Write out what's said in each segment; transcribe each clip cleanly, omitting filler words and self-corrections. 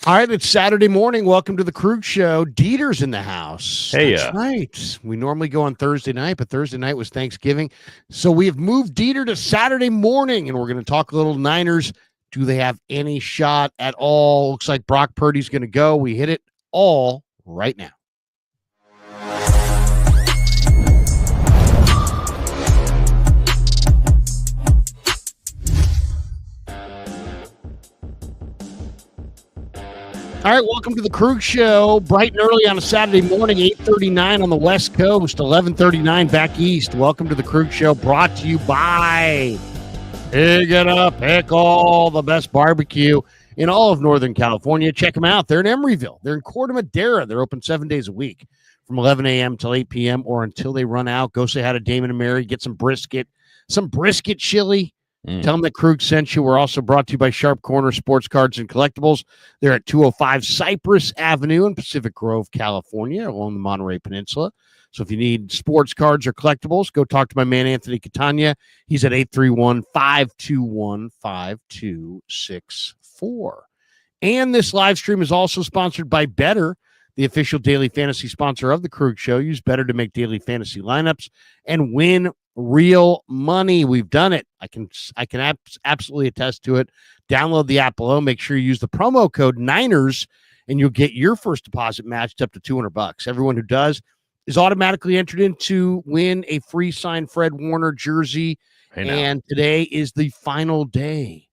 All right, it's Saturday morning. Welcome to the Krueger Show. Dieter's in the house. Hey, That's right. We normally go on Thursday night, but Thursday night was Thanksgiving. So we have moved Dieter to Saturday morning, and we're going to talk a little Niners. Do they have any shot at all? Looks like Brock Purdy's going to go. We hit it all right now. All right, welcome to the Krueger Show. Bright and early on a Saturday morning, 8:39 on the West Coast, 11:39 back east. Welcome to the Krueger Show, brought to you by Pick It Up, Pickle, the best barbecue in all of Northern California. Check them out. They're in Emeryville. They're in Corte Madera. They're open 7 days a week from 11 a.m. till 8 p.m. or until they run out. Go say hi to Damon and Mary. Get some brisket chili. Tell them that Krug sent you. We're also brought to you by Sharp Corner Sports Cards and Collectibles. They're at 205 Cypress Avenue in Pacific Grove, California, along the Monterey Peninsula. So if you need sports cards or collectibles, go talk to my man, Anthony Catania. He's at 831-521-5264. And this live stream is also sponsored by Better, the official daily fantasy sponsor of the Krug Show. Use Better to make daily fantasy lineups and win real money. We've done it. I can absolutely attest to it. Download the app below. Make sure you use the promo code Niners, and you'll get your first deposit matched up to $200. Everyone who does is automatically entered in to win a free signed Fred Warner jersey. And today is the final day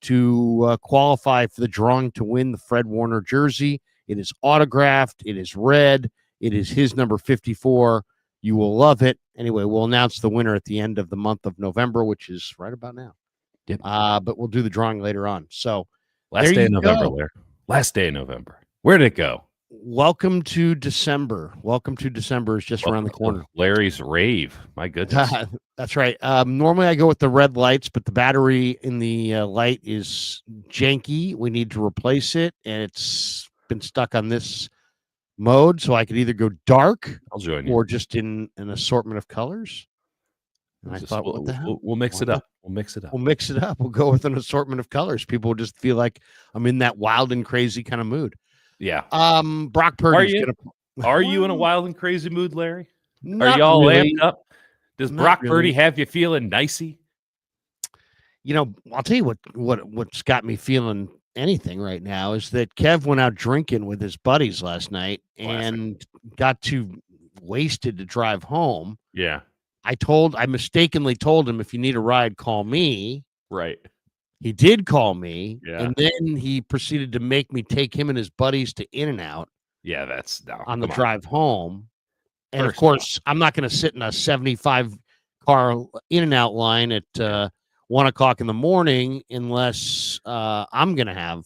to qualify for the drawing to win the Fred Warner jersey. It is autographed. It is red. It is his number 54. You will love it. Anyway, we'll announce the winner at the end of the month of November, which is right about now. Yep. But we'll do the drawing later on. So last day of November, Larry. Last day of November. Where did it go? Welcome to December. Welcome to December is just around the corner. Larry's rave. My goodness. That's right. Normally I go with the red lights, but the battery in the light is janky. We need to replace it, and it's been stuck on this mode, so I could either go dark I'll join you, or just in an assortment of colors. And I thought, what the hell? We'll mix it up. We'll mix it up. We'll mix it up. We'll go with an assortment of colors. People will just feel like I'm in that wild and crazy kind of mood. Yeah. Brock Purdy. Are you in a wild and crazy mood, Larry? Not Are y'all really. amped up? Does Brock Purdy have you feeling nicey? You know, I'll tell you what's got me feeling anything right now is that Kev went out drinking with his buddies last night and got too wasted to drive home. Yeah. I mistakenly told him, if you need a ride, call me. Right. He did call me. Yeah. And then he proceeded to make me take him and his buddies to In-N-Out. Yeah, that's on the drive home. And of course, I'm not going to sit in a 75 car In-N-Out line at 1 o'clock in the morning unless I'm going to have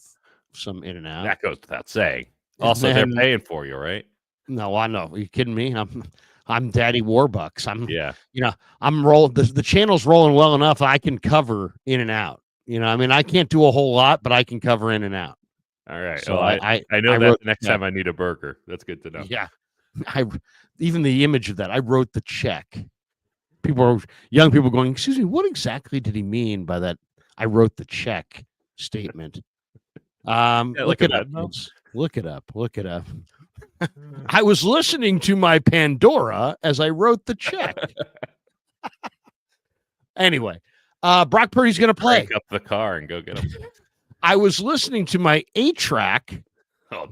some In-N-Out. That goes without saying. Also, they're paying for you, right? No, I know. Are you kidding me? I'm Daddy Warbucks. I'm rolling. The channel's rolling well enough. I can cover In-N-Out. I can't do a whole lot, but I can cover In-N-Out. All right. So I know that the next time I need a burger. That's good to know. Yeah. Even the image of that, I wrote the check. Young people going, excuse me, what exactly did he mean by that? I wrote the check statement. Look it up. Look it up. Look it up. I was listening to my Pandora as I wrote the check. Anyway, Brock Purdy's going to play. Break up the car and go get him. I was listening to my 8-track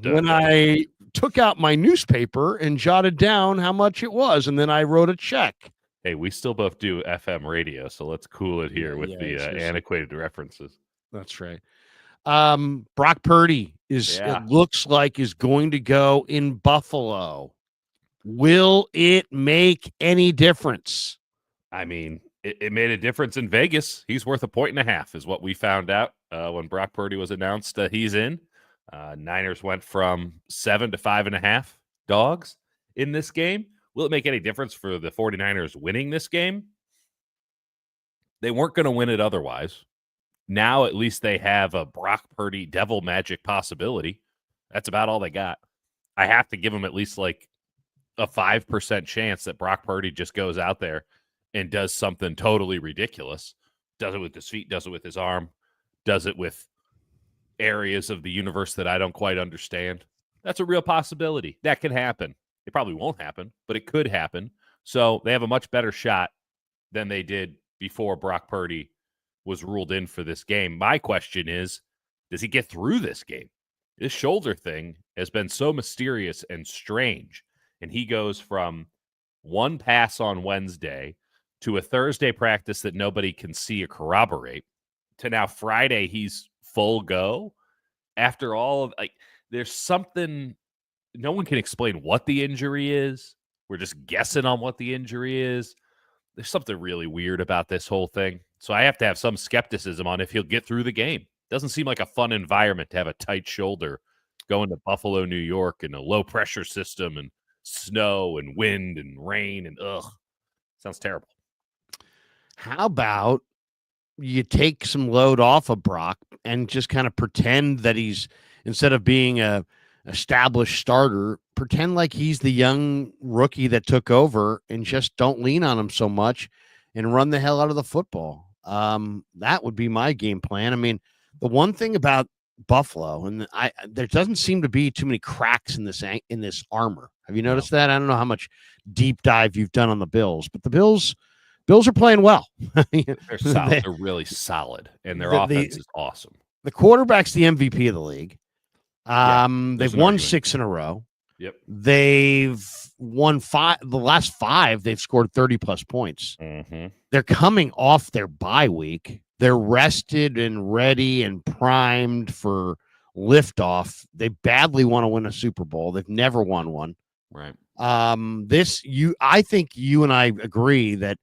when I took out my newspaper and jotted down how much it was, and then I wrote a check. Hey, we still both do FM radio, so let's cool it here with the antiquated references. That's right. Brock Purdy it looks like is going to go in Buffalo. Will it make any difference? I mean, it made a difference in Vegas. He's worth 1.5 is what we found out when Brock Purdy was announced that he's in. Niners went from 7 to 5.5 dogs in this game. Will it make any difference for the 49ers winning this game? They weren't going to win it otherwise. Now at least they have a Brock Purdy devil magic possibility. That's about all they got. I have to give them at least like a 5% chance that Brock Purdy just goes out there and does something totally ridiculous. Does it with his feet, does it with his arm, does it with areas of the universe that I don't quite understand. That's a real possibility. That could happen. It probably won't happen, but it could happen. So they have a much better shot than they did before Brock Purdy was ruled in for this game. My question is, does he get through this game? This shoulder thing has been so mysterious and strange. And he goes from one pass on Wednesday to a Thursday practice that nobody can see or corroborate to now Friday he's full go. After all of there's something no one can explain what the injury is. We're just guessing on what the injury is. There's something really weird about this whole thing. So I have to have some skepticism on if he'll get through the game. Doesn't seem like a fun environment to have a tight shoulder going to Buffalo, New York, and a low pressure system and snow and wind and rain and sounds terrible. How about you take some load off of Brock and just kind of pretend that he's, instead of being a established starter, pretend like he's the young rookie that took over and just don't lean on him so much and run the hell out of the football. That would be my game plan. I mean, the one thing about Buffalo, and there doesn't seem to be too many cracks in this armor. Have you noticed that? I don't know how much deep dive you've done on the Bills, but the Bills are playing well. They're solid. They're really solid, and their offense is awesome. The quarterback's the MVP of the league. They've won 6 in a row. Yep. They've won 5. The last 5, they've scored 30-plus points. Mm-hmm. They're coming off their bye week. They're rested and ready and primed for liftoff. They badly want to win a Super Bowl. They've never won one. Right. I think you and I agree that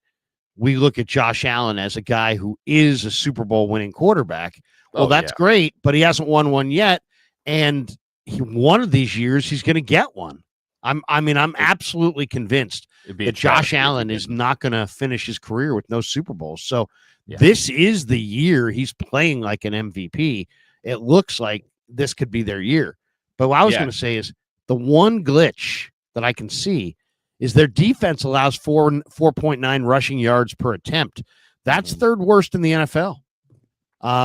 we look at Josh Allen as a guy who is a Super Bowl winning quarterback. Well, that's great, but he hasn't won one yet. And one of these years, he's going to get one. I'm absolutely convinced that Josh Allen is not going to finish his career with no Super Bowls. So this is the year he's playing like an MVP. It looks like this could be their year. But what I was going to say is the one glitch that I can see is their defense allows 4.9 rushing yards per attempt. That's third worst in the NFL.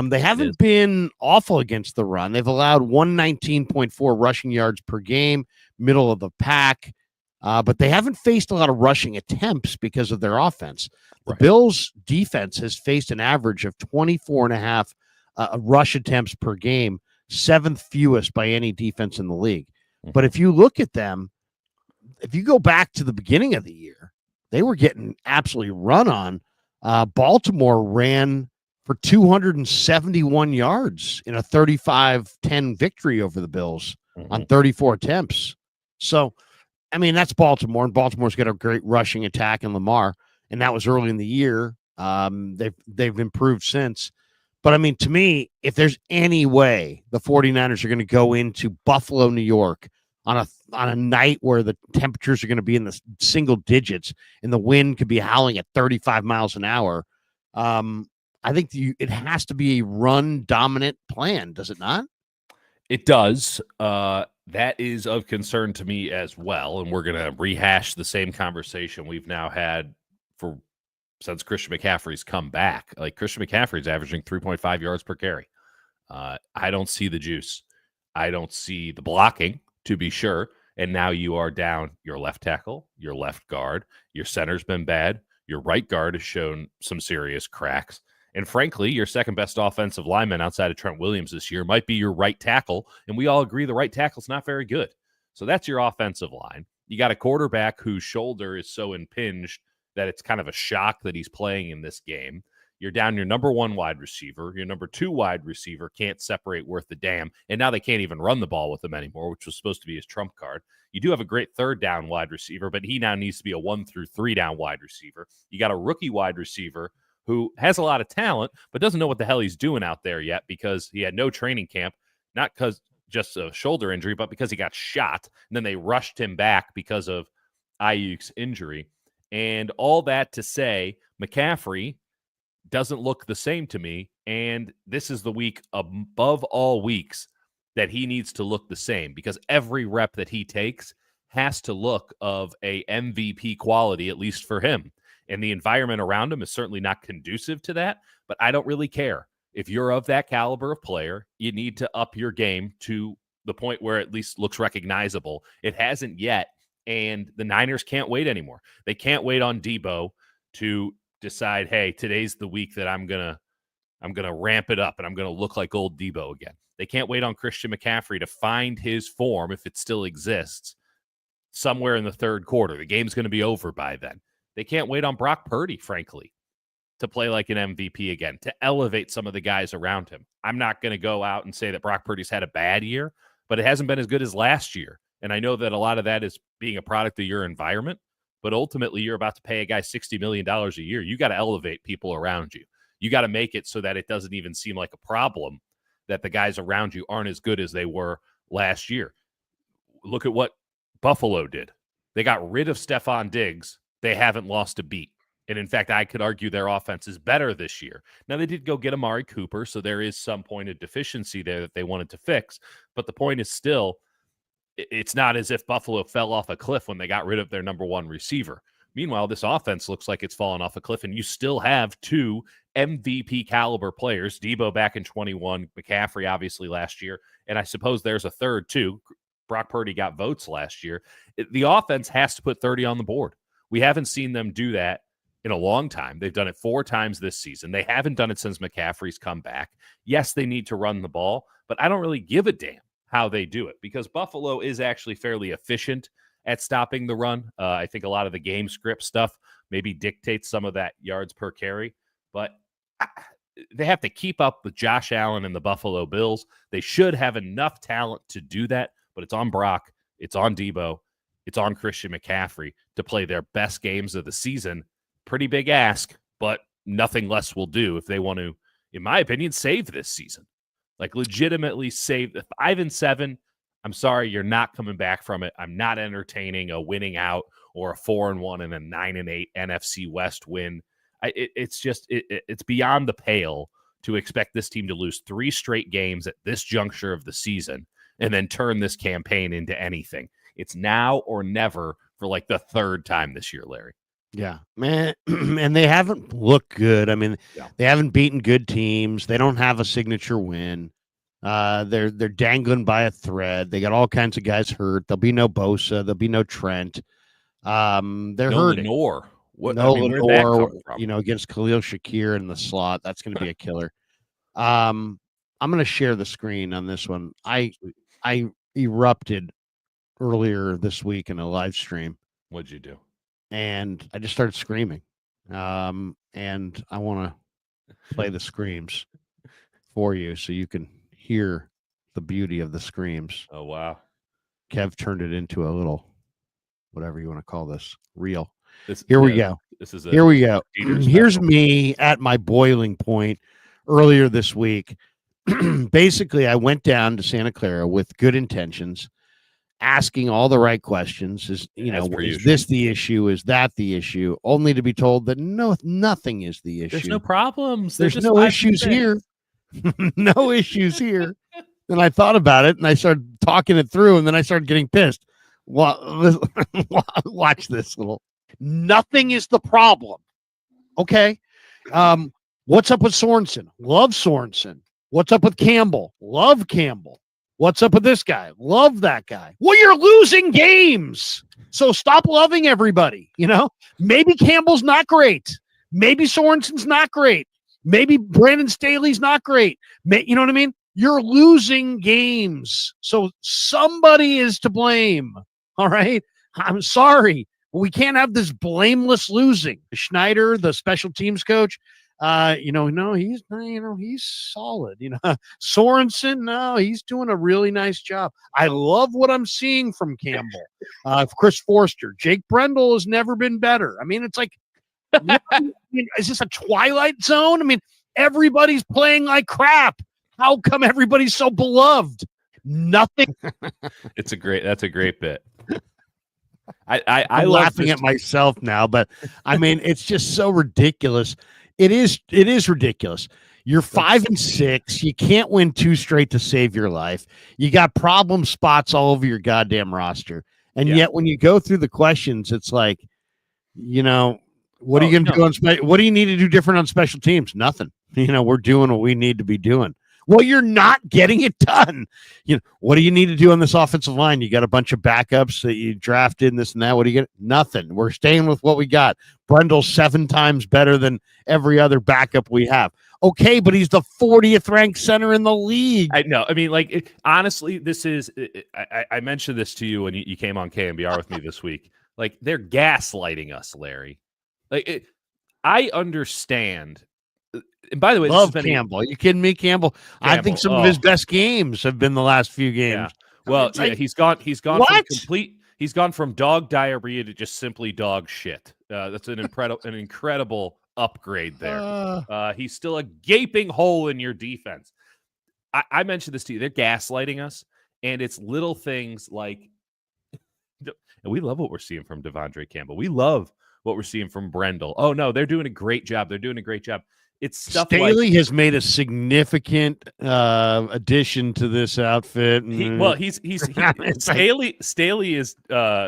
They haven't been awful against the run. They've allowed 119.4 rushing yards per game, middle of the pack, but they haven't faced a lot of rushing attempts because of their offense. The Bills' defense has faced an average of 24.5 rush attempts per game, 7th fewest by any defense in the league. But if you look at them, if you go back to the beginning of the year, they were getting absolutely run on. Baltimore ran for 271 yards in a 35-10 victory over the Bills on 34 attempts. So, I mean, that's Baltimore, and Baltimore's got a great rushing attack in Lamar, and that was early in the year. They've improved since. But, I mean, to me, if there's any way the 49ers are going to go into Buffalo, New York on a night where the temperatures are going to be in the single digits and the wind could be howling at 35 miles an hour, I think it has to be a run-dominant plan, does it not? It does. That is of concern to me as well, and we're going to rehash the same conversation we've now had since Christian McCaffrey's come back. Like, Christian McCaffrey's averaging 3.5 yards per carry. I don't see the juice. I don't see the blocking, to be sure, and now you are down your left tackle, your left guard, your center's been bad, your right guard has shown some serious cracks. And frankly, your second best offensive lineman outside of Trent Williams this year might be your right tackle. And we all agree the right tackle's not very good. So that's your offensive line. You got a quarterback whose shoulder is so impinged that it's kind of a shock that he's playing in this game. You're down your number 1 wide receiver. Your number 2 wide receiver can't separate worth a damn. And now they can't even run the ball with him anymore, which was supposed to be his trump card. You do have a great 3rd down wide receiver, but he now needs to be a 1 through 3 down wide receiver. You got a rookie wide receiver who has a lot of talent, but doesn't know what the hell he's doing out there yet because he had no training camp, not because just a shoulder injury, but because he got shot. And then they rushed him back because of Ayuk's injury. And all that to say, McCaffrey doesn't look the same to me. And this is the week above all weeks that he needs to look the same, because every rep that he takes has to look of a MVP quality, at least for him. And the environment around him is certainly not conducive to that, but I don't really care. If you're of that caliber of player, you need to up your game to the point where it at least looks recognizable. It hasn't yet, and the Niners can't wait anymore. They can't wait on Debo to decide, hey, today's the week that I'm gonna ramp it up and I'm gonna look like old Debo again. They can't wait on Christian McCaffrey to find his form, if it still exists, somewhere in the third quarter. The game's going to be over by then. They can't wait on Brock Purdy, frankly, to play like an MVP again, to elevate some of the guys around him. I'm not going to go out and say that Brock Purdy's had a bad year, but it hasn't been as good as last year. And I know that a lot of that is being a product of your environment, but ultimately you're about to pay a guy $60 million a year. You got to elevate people around you. You got to make it so that it doesn't even seem like a problem that the guys around you aren't as good as they were last year. Look at what Buffalo did. They got rid of Stephon Diggs. They haven't lost a beat. And in fact, I could argue their offense is better this year. Now, they did go get Amari Cooper, so there is some point of deficiency there that they wanted to fix. But the point is still, it's not as if Buffalo fell off a cliff when they got rid of their number one receiver. Meanwhile, this offense looks like it's fallen off a cliff, and you still have two MVP caliber players, Debo back in 21, McCaffrey obviously last year, and I suppose there's a third too. Brock Purdy got votes last year. The offense has to put 30 on the board. We haven't seen them do that in a long time. They've done it 4 times this season. They haven't done it since McCaffrey's come back. Yes, they need to run the ball, but I don't really give a damn how they do it because Buffalo is actually fairly efficient at stopping the run. I think a lot of the game script stuff maybe dictates some of that yards per carry, but they have to keep up with Josh Allen and the Buffalo Bills. They should have enough talent to do that, but it's on Brock, it's on Debo, it's on Christian McCaffrey to play their best games of the season. Pretty big ask, but nothing less will do if they want to, in my opinion, save this season. Like legitimately save the 5-7. I'm sorry, you're not coming back from it. I'm not entertaining a winning out or a 4-1 and a 9-8 NFC West win. It's beyond the pale to expect this team to lose 3 straight games at this juncture of the season and then turn this campaign into anything. It's now or never for like the 3rd time this year, Larry. Yeah, man. And they haven't looked good. I mean, They haven't beaten good teams. They don't have a signature win. They're dangling by a thread. They got all kinds of guys hurt. There'll be no Bosa. There'll be no Trent. They're hurting. Lenore. Lenore, against Khalil Shakir in the slot. That's going to be a killer. I'm going to share the screen on this one. I erupted earlier this week in a live stream. What'd you do? And I just started screaming. And I want to play the screams for you so you can hear the beauty of the screams. Oh, wow. Kev turned it into a little, whatever you want to call this, reel. Here we go. Here we go. Here's me at my boiling point earlier this week. Basically, I went down to Santa Clara with good intentions, asking all the right questions. Is this the issue? Is that the issue? Only to be told that no, nothing is the issue. There's no problems. There's no issues here. No issues here. Then I thought about it and I started talking it through, and then I started getting pissed. Watch this little. Nothing is the problem. Okay. What's up with Sorensen? Love Sorensen. What's up with Campbell? Love Campbell. What's up with this guy? Love that guy. Well, you're losing games. So stop loving everybody. Maybe Campbell's not great. Maybe Sorensen's not great. Maybe Brandon Staley's not great. You know what I mean? You're losing games. So somebody is to blame. All right. I'm sorry. We can't have this blameless losing. Schneider, the special teams coach, he's solid. Sorensen, no, he's doing a really nice job. I love what I'm seeing from Campbell. Chris Forster, Jake Brendel has never been better. I mean, it's like, is this a Twilight Zone? I mean, everybody's playing like crap. How come everybody's so beloved? Nothing. That's a great bit. I'm laughing laughing at myself now, but I mean, it's just so ridiculous. It is ridiculous. You're 5-6. You can't win 2 straight to save your life. You got problem spots all over your goddamn roster. And yet when you go through the questions, it's like, What are you going to do on what do you need to do different on special teams? Nothing. We're doing what we need to be doing. Well, you're not getting it done. What do you need to do on this offensive line? You got a bunch of backups that you drafted and this and that. What do you get? Nothing. We're staying with what we got. Brendel's 7 times better than every other backup we have. Okay, but he's the 40th ranked center in the league. I know. I mean, honestly, this is. I mentioned this to you when you came on KMBR with me this week. They're gaslighting us, Larry. I understand. And by the way, love Campbell. Are you kidding me, Campbell? I think some of his best games have been the last few games. Yeah. Well, he's gone from complete. He's gone from dog diarrhea to just simply dog shit. That's an incredible upgrade there. He's still a gaping hole in your defense. I mentioned this to you. They're gaslighting us, and it's little things like. And we love what we're seeing from Devondre Campbell. We love what we're seeing from Brendel. Oh no, they're doing a great job. It's stuff Staley has made a significant addition to this outfit. Staley is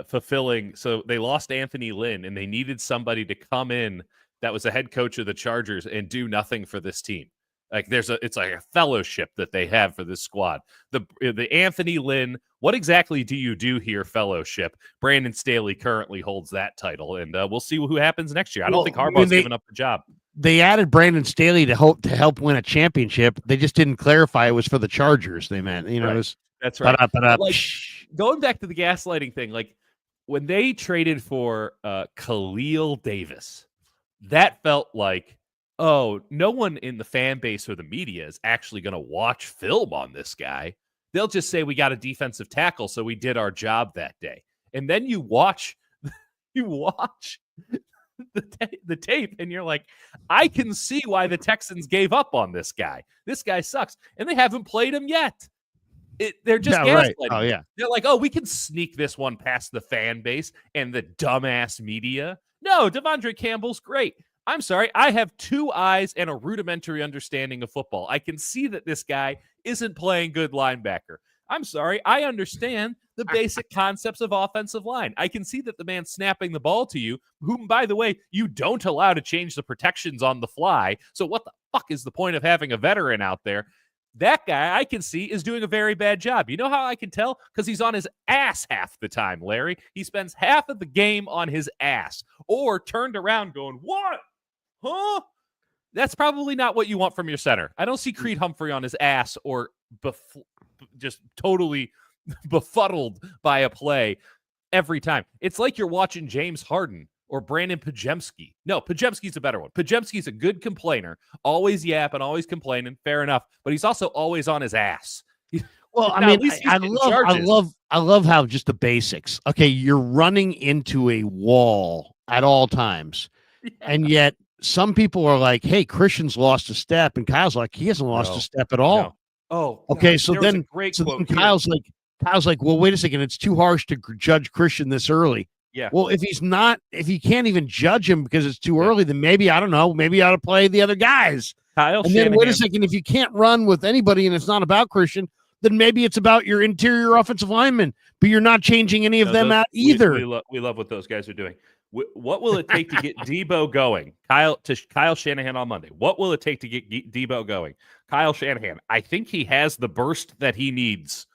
fulfilling. So they lost Anthony Lynn, and they needed somebody to come in that was the head coach of the Chargers and do nothing for this team. It's like a fellowship that they have for this squad. The Anthony Lynn, what exactly do you do here? Fellowship. Brandon Staley currently holds that title, and we'll see who happens next year. I don't think Harbaugh's given up the job. They added Brandon Staley to help win a championship. They just didn't clarify it was for the Chargers. They meant, right. That's right. Going back to the gaslighting thing, when they traded for Khalil Davis, that felt like, oh, no one in the fan base or the media is actually going to watch film on this guy. They'll just say we got a defensive tackle, so we did our job that day. And then you watch the tape, and you're like, I can see why the Texans gave up on this guy. This guy sucks, and they haven't played him yet. They're just gaslighting. Right. Oh yeah, they're like, oh, we can sneak this one past the fan base and the dumbass media. No, Devondre Campbell's great. I'm sorry, I have 2 eyes and a rudimentary understanding of football. I can see that this guy isn't playing good linebacker. I'm sorry, I understand the basic concepts of offensive line. I can see that the man snapping the ball to you, whom, by the way, you don't allow to change the protections on the fly. So what the fuck is the point of having a veteran out there? That guy, I can see, is doing a very bad job. You know how I can tell? Because he's on his ass half the time, Larry. He spends half of the game on his ass or turned around going, what? Huh? That's probably not what you want from your center. I don't see Creed Humphrey on his ass or just totally befuddled by a play every time. It's like you're watching James Harden or Brandon Pajemski. No, Pajemski's a better one. Pajemski's a good complainer, always yapping, always complaining. Fair enough, but he's also always on his ass. Well, I mean, I love how just the basics. Okay, you're running into a wall at all times, and yet some people are like, "Hey, Christian's lost a step," and Kyle's like, "He hasn't lost a step at all." No. Oh, okay. So then Kyle's like, "Well, wait a second. It's too harsh to judge Christian this early." Yeah. Well, if you can't even judge him because it's too early, then maybe, I don't know, maybe you ought to play the other guys. Kyle and then wait a second, if you can't run with anybody and it's not about Christian, then maybe it's about your interior offensive linemen, but you're not changing any of them out either. We love what those guys are doing. What will it take to get Debo going? Kyle Shanahan on Monday. What will it take to get Debo going? Kyle Shanahan, I think he has the burst that he needs.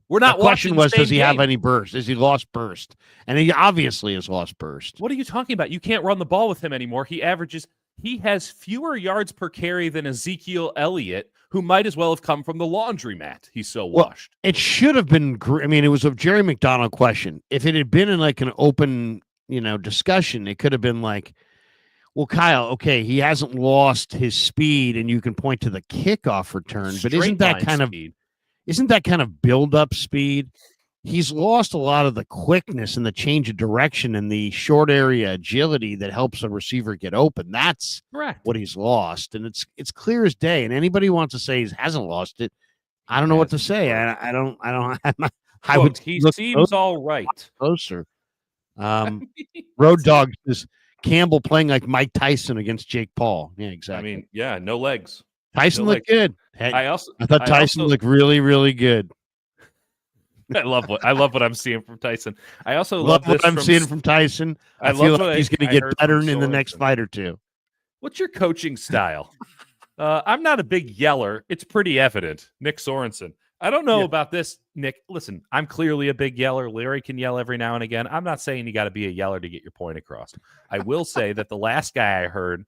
We're not. The question was, does he have any burst? Is he lost burst? And he obviously has lost burst. What are you talking about? You can't run the ball with him anymore. He has fewer yards per carry than Ezekiel Elliott, who might as well have come from the laundromat. He's so washed. It should have been. I mean, it was a Jerry McDonald question. If it had been in like an open, discussion, it could have been like, well, Kyle, okay, he hasn't lost his speed, and you can point to the kickoff return, but isn't that kind of build-up speed? He's lost a lot of the quickness and the change of direction and the short area agility that helps a receiver get open. That's correct. What he's lost, and it's clear as day. And anybody who wants to say he hasn't lost it, I don't know what to say. I don't. Look, he seems all right. Closer. Road Dog is Campbell playing like Mike Tyson against Jake Paul. Yeah, exactly. I mean, yeah, no legs. Tyson looked good. I thought Tyson looked really, really good. I love what I'm seeing from Tyson. I also Love love this what I'm seeing from Tyson. I feel loved like what he's going to I get heard better from in the next Sorensen. fight or two. What's your coaching style? I'm not a big yeller. It's pretty evident. Nick Sorensen. I don't know about this, Nick. Listen, I'm clearly a big yeller. Larry can yell every now and again. I'm not saying you got to be a yeller to get your point across. I will say that the last guy I heard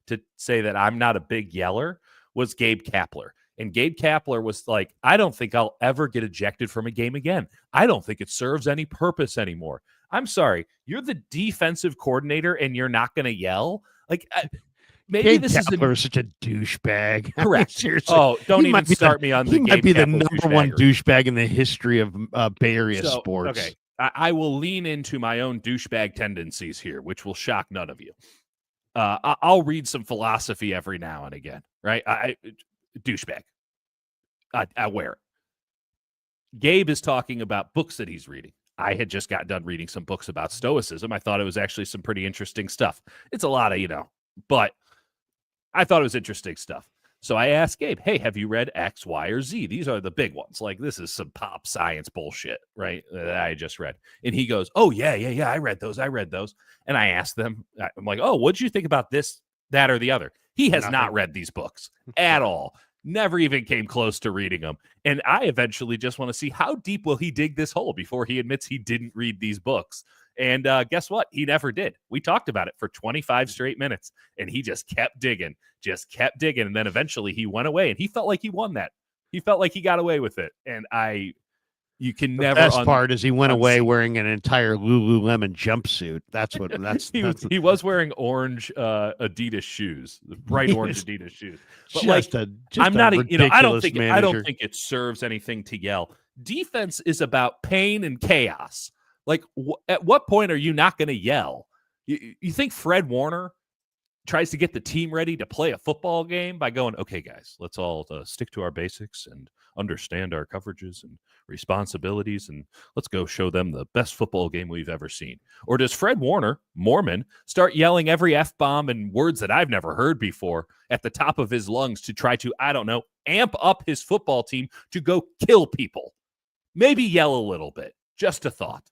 to say that I'm not a big yeller was Gabe Kapler. And Gabe Kapler was like, I don't think I'll ever get ejected from a game again. I don't think it serves any purpose anymore. I'm sorry. You're the defensive coordinator and you're not going to yell? Like, maybe Gabe this Kapler is such a douchebag. correct. I mean, seriously. Oh, don't even start me on the He Gabe might be the Kapler number one douchebaggery. douchebag in the history of Bay Area sports. Okay. I will lean into my own douchebag tendencies here, which will shock none of you. I'll read some philosophy every now and again, right? Douchebag. I wear it. Gabe is talking about books that he's reading. I had just got done reading some books about Stoicism. I thought it was actually some pretty interesting stuff. It's a lot of, but I thought it was interesting stuff. So I asked Gabe, hey, have you read X, Y, or Z? These are the big ones. Like, this is some pop science bullshit, right? That I just read. And he goes, oh, yeah. I read those. And I asked them, I'm like, oh, what'd you think about this, that, or the other? He has not read these books at all. Never even came close to reading them. And I eventually just want to see how deep will he dig this hole before he admits he didn't read these books. And guess what? He never did. We talked about it for 25 straight minutes, and he just kept digging. And then eventually he went away, and he felt like he won that. He felt like he got away with it. And you can never. The best part is he went away wearing an entire Lululemon jumpsuit. He was wearing orange Adidas shoes, the bright orange Adidas shoes. But I'm not. I don't think it serves anything to yell. Defense is about pain and chaos. Like, at what point are you not going to yell? You think Fred Warner tries to get the team ready to play a football game by going, okay, guys, let's all stick to our basics and understand our coverages and responsibilities, and let's go show them the best football game we've ever seen? Or does Fred Warner, Mormon, start yelling every F-bomb and words that I've never heard before at the top of his lungs to try to, I don't know, amp up his football team to go kill people? Maybe yell a little bit. Just a thought.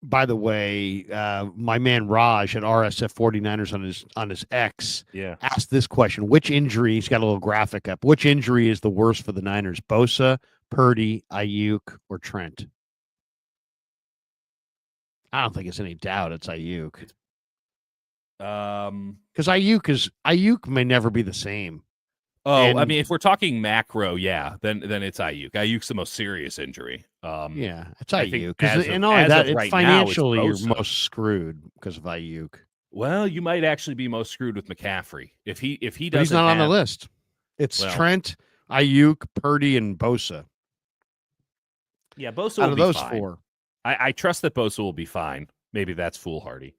By the way, my man Raj at RSF 49ers on his X asked this question: which injury? He's got a little graphic up. Which injury is the worst for the Niners? Bosa, Purdy, Ayuk, or Trent? I don't think it's any doubt it's Ayuk. Because Ayuk may never be the same. I mean, if we're talking macro, then it's Ayuk. Ayuk's the most serious injury. It's Ayuk. And only that, it's financially you're most screwed because of Ayuk. Well, you might actually be most screwed with McCaffrey if he doesn't. But he's not on the list. It's Trent, Ayuk, Purdy, and Bosa. Yeah, Bosa out will of be those fine. four. I trust that Bosa will be fine. Maybe that's foolhardy.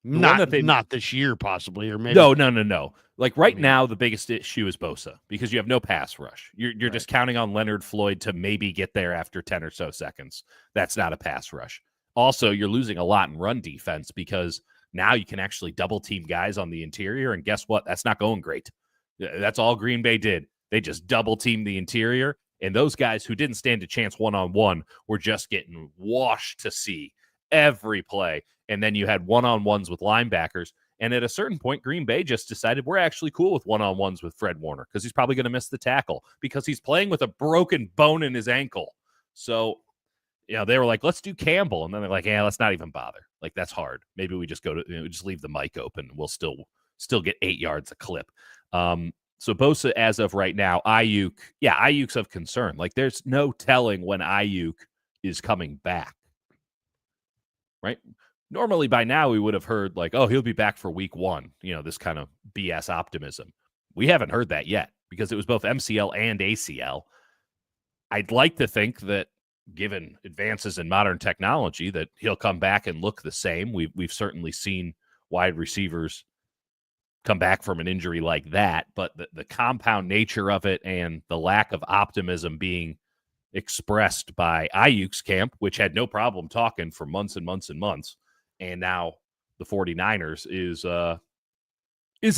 Not this year, possibly, or maybe no. Like now, the biggest issue is Bosa because you have no pass rush. You're just counting on Leonard Floyd to maybe get there after 10 or so seconds. That's not a pass rush. Also, you're losing a lot in run defense because now you can actually double team guys on the interior, and guess what? That's not going great. That's all Green Bay did. They just double teamed the interior, and those guys who didn't stand a chance one-on-one were just getting washed to sea every play. And then you had one-on-ones with linebackers. And at a certain point, Green Bay just decided we're actually cool with one-on-ones with Fred Warner because he's probably going to miss the tackle because he's playing with a broken bone in his ankle. So, they were like, let's do Campbell. And then they're like, let's not even bother. Like, that's hard. Maybe we just just leave the mic open. We'll still get 8 yards a clip. So Bosa, as of right now, Ayuk's of concern. Like, there's no telling when Ayuk is coming back. Right? Normally by now we would have heard like, oh, he'll be back for week 1. This kind of BS optimism. We haven't heard that yet because it was both MCL and ACL. I'd like to think that given advances in modern technology that he'll come back and look the same. We've certainly seen wide receivers come back from an injury like that, but the compound nature of it and the lack of optimism being expressed by Ayuk's camp, which had no problem talking for months and months and months, and now the 49ers is a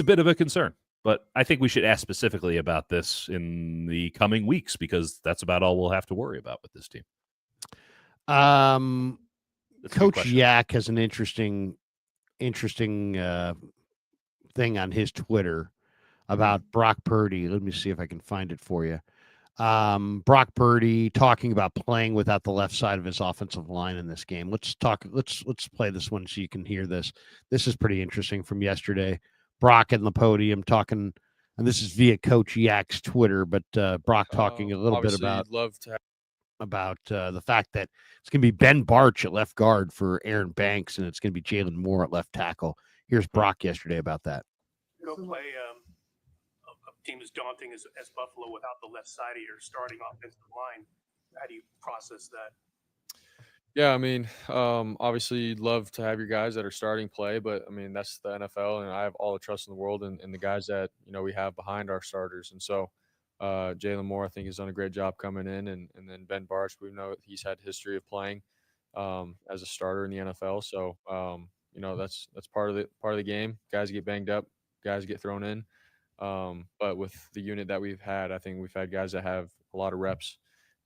bit of a concern. But I think we should ask specifically about this in the coming weeks because that's about all we'll have to worry about with this team. Coach Yak has an interesting thing on his Twitter about Brock Purdy. Let me see if I can find it for you. Brock Purdy talking about playing without the left side of his offensive line in this game. Let's play this one so you can hear this. This is pretty interesting from yesterday. Brock in the podium talking, and this is via Coach Yak's Twitter, but Brock talking a little bit about the fact that it's going to be Ben Barch at left guard for Aaron Banks, and it's going to be Jalen Moore at left tackle. Here's Brock yesterday about that. Go play a team as daunting as Buffalo without the left side of your starting offensive line. How do you process that? Yeah, I mean, obviously you'd love to have your guys that are starting play, but I mean, that's the NFL, and I have all the trust in the world in the guys that, we have behind our starters. And so Jalen Moore, I think, has done a great job coming in, and then Ben Barch, we know he's had history of playing as a starter in the NFL. So, that's part of the game. Guys get banged up, guys get thrown in. But with the unit that we've had, I think we've had guys that have a lot of reps,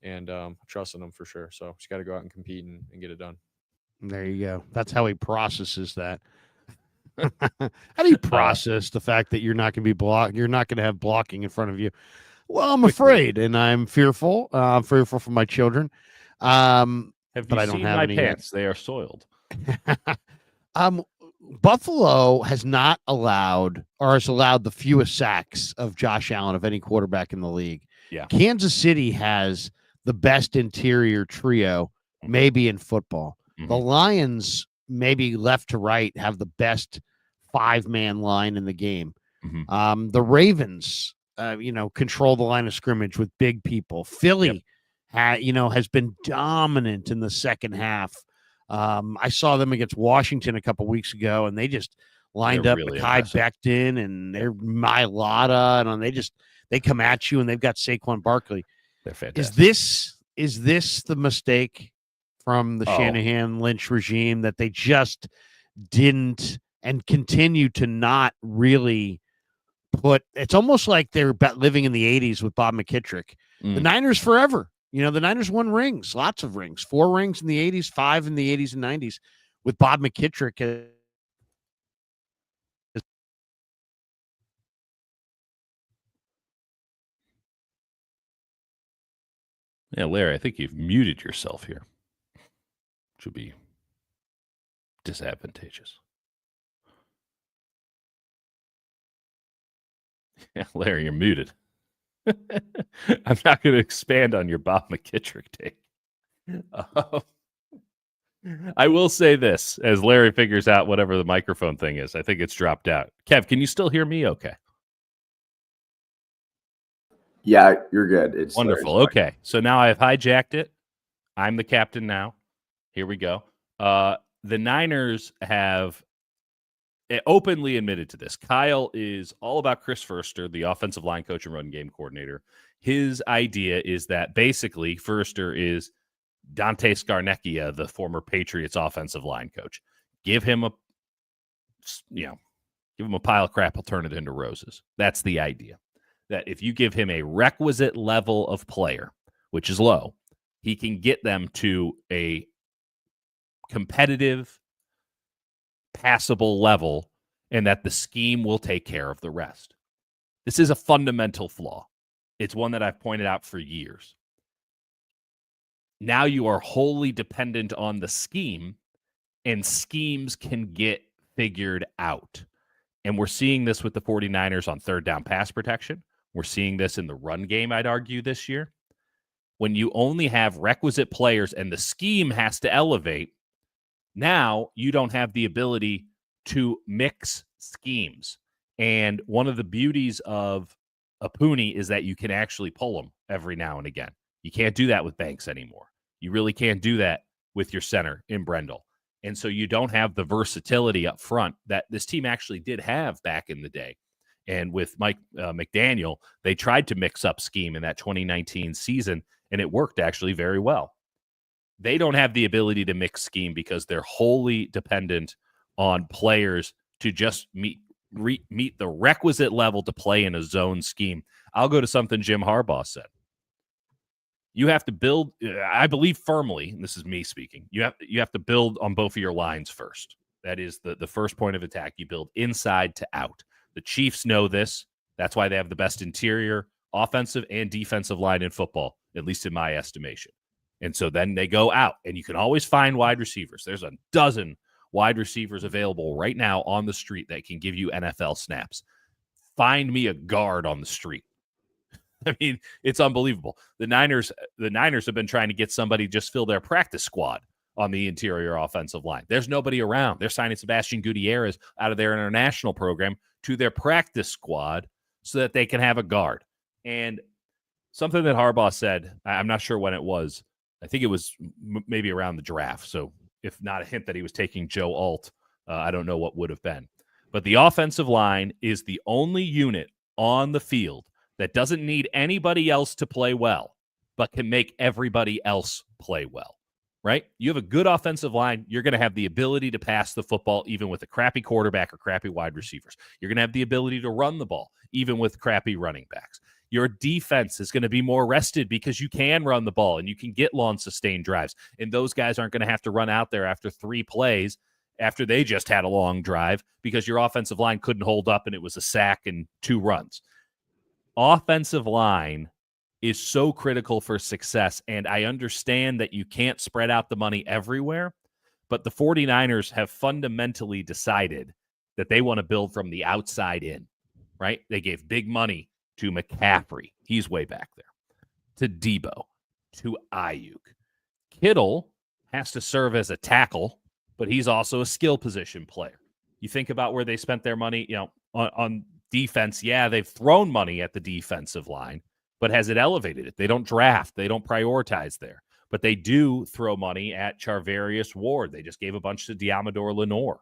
and trusting them for sure. So just got to go out and compete and get it done. There you go. That's how he processes that. How do you process the fact that you're not going to be blocked? You're not going to have blocking in front of you. Well, I'm afraid, and I'm fearful. I'm fearful for my children. Have but you I don't seen have my any pants? They are soiled. Buffalo has not allowed, or has allowed the fewest sacks of Josh Allen of any quarterback in the league. Yeah. Kansas City has the best interior trio, maybe in football. Mm-hmm. The Lions, maybe left to right, have the best 5-man line in the game. Mm-hmm. The Ravens, control the line of scrimmage with big people. Philly, has been dominant in the second half. I saw them against Washington a couple weeks ago, and they just lined up really Mekhi impressive. Becton and they're Mailata, and they come at you, and they've got Saquon Barkley. They're fantastic. Is this the mistake from the Shanahan Lynch regime that they just didn't and continue to not really put? It's almost like they're living in the 80s with Bob McKittrick. The Niners forever. The Niners won rings, lots of rings, 4 rings in the 80s, 5 in the 80s and 90s with Bob McKittrick. Yeah, Larry, I think you've muted yourself here. Should be disadvantageous. Yeah, Larry, you're muted. I'm not going to expand on your Bob McKittrick take. I will say this, as Larry figures out whatever the microphone thing is. I think it's dropped out. Kev, can you still hear me okay? Yeah, you're good. It's wonderful. Okay, so now I've hijacked it. I'm the captain now. Here we go. The Niners have openly admitted to this. Kyle is all about Chris Foerster, the offensive line coach and run game coordinator. His idea is that basically Foerster is Dante Scarnecchia, the former Patriots offensive line coach. Give him a pile of crap, he'll turn it into roses. That's the idea. That if you give him a requisite level of player, which is low, he can get them to a competitive, passable level, and that the scheme will take care of the rest. This is a fundamental flaw. It's one that I've pointed out for years. Now you are wholly dependent on the scheme, and schemes can get figured out. And we're seeing this with the 49ers on third down pass protection. We're seeing this in the run game, I'd argue, this year. When you only have requisite players and the scheme has to elevate, now you don't have the ability to mix schemes. And one of the beauties of a Puni is that you can actually pull them every now and again. You can't do that with Banks anymore. You really can't do that with your center in Brendel. And so you don't have the versatility up front that this team actually did have back in the day. And with Mike McDaniel, they tried to mix up scheme in that 2019 season, and it worked actually very well. They don't have the ability to mix scheme because they're wholly dependent on players to just meet meet the requisite level to play in a zone scheme. I'll go to something Jim Harbaugh said. You have to build, I believe firmly, and this is me speaking, you have to build on both of your lines first. That is the first point of attack. You build inside to out. The Chiefs know this. That's why they have the best interior offensive and defensive line in football, at least in my estimation. And so then they go out, and you can always find wide receivers. There's a dozen wide receivers available right now on the street that can give you NFL snaps. Find me a guard on the street. I mean, it's unbelievable. The Niners have been trying to get somebody just fill their practice squad on the interior offensive line. There's nobody around. They're signing Sebastian Gutierrez out of their international program to their practice squad so that they can have a guard. And something that Harbaugh said, I'm not sure when it was. I think it was maybe around the draft. So if not a hint that he was taking Joe Alt, I don't know what would have been. But the offensive line is the only unit on the field that doesn't need anybody else to play well, but can make everybody else play well, right? You have a good offensive line, you're going to have the ability to pass the football even with a crappy quarterback or crappy wide receivers. You're going to have the ability to run the ball even with crappy running backs. Your defense is going to be more rested because you can run the ball and you can get long sustained drives. And those guys aren't going to have to run out there after 3 plays after they just had a long drive because your offensive line couldn't hold up and it was a sack and 2 runs. Offensive line is so critical for success, and I understand that you can't spread out the money everywhere, but the 49ers have fundamentally decided that they want to build from the outside in, right? They gave big money to McCaffrey. He's way back there. To Debo. To Ayuk. Kittle has to serve as a tackle, but he's also a skill position player. You think about where they spent their money, on defense. Yeah, they've thrown money at the defensive line, but has it elevated it? They don't draft. They don't prioritize there. But they do throw money at Charvarius Ward. They just gave a bunch to Diamador Lenore.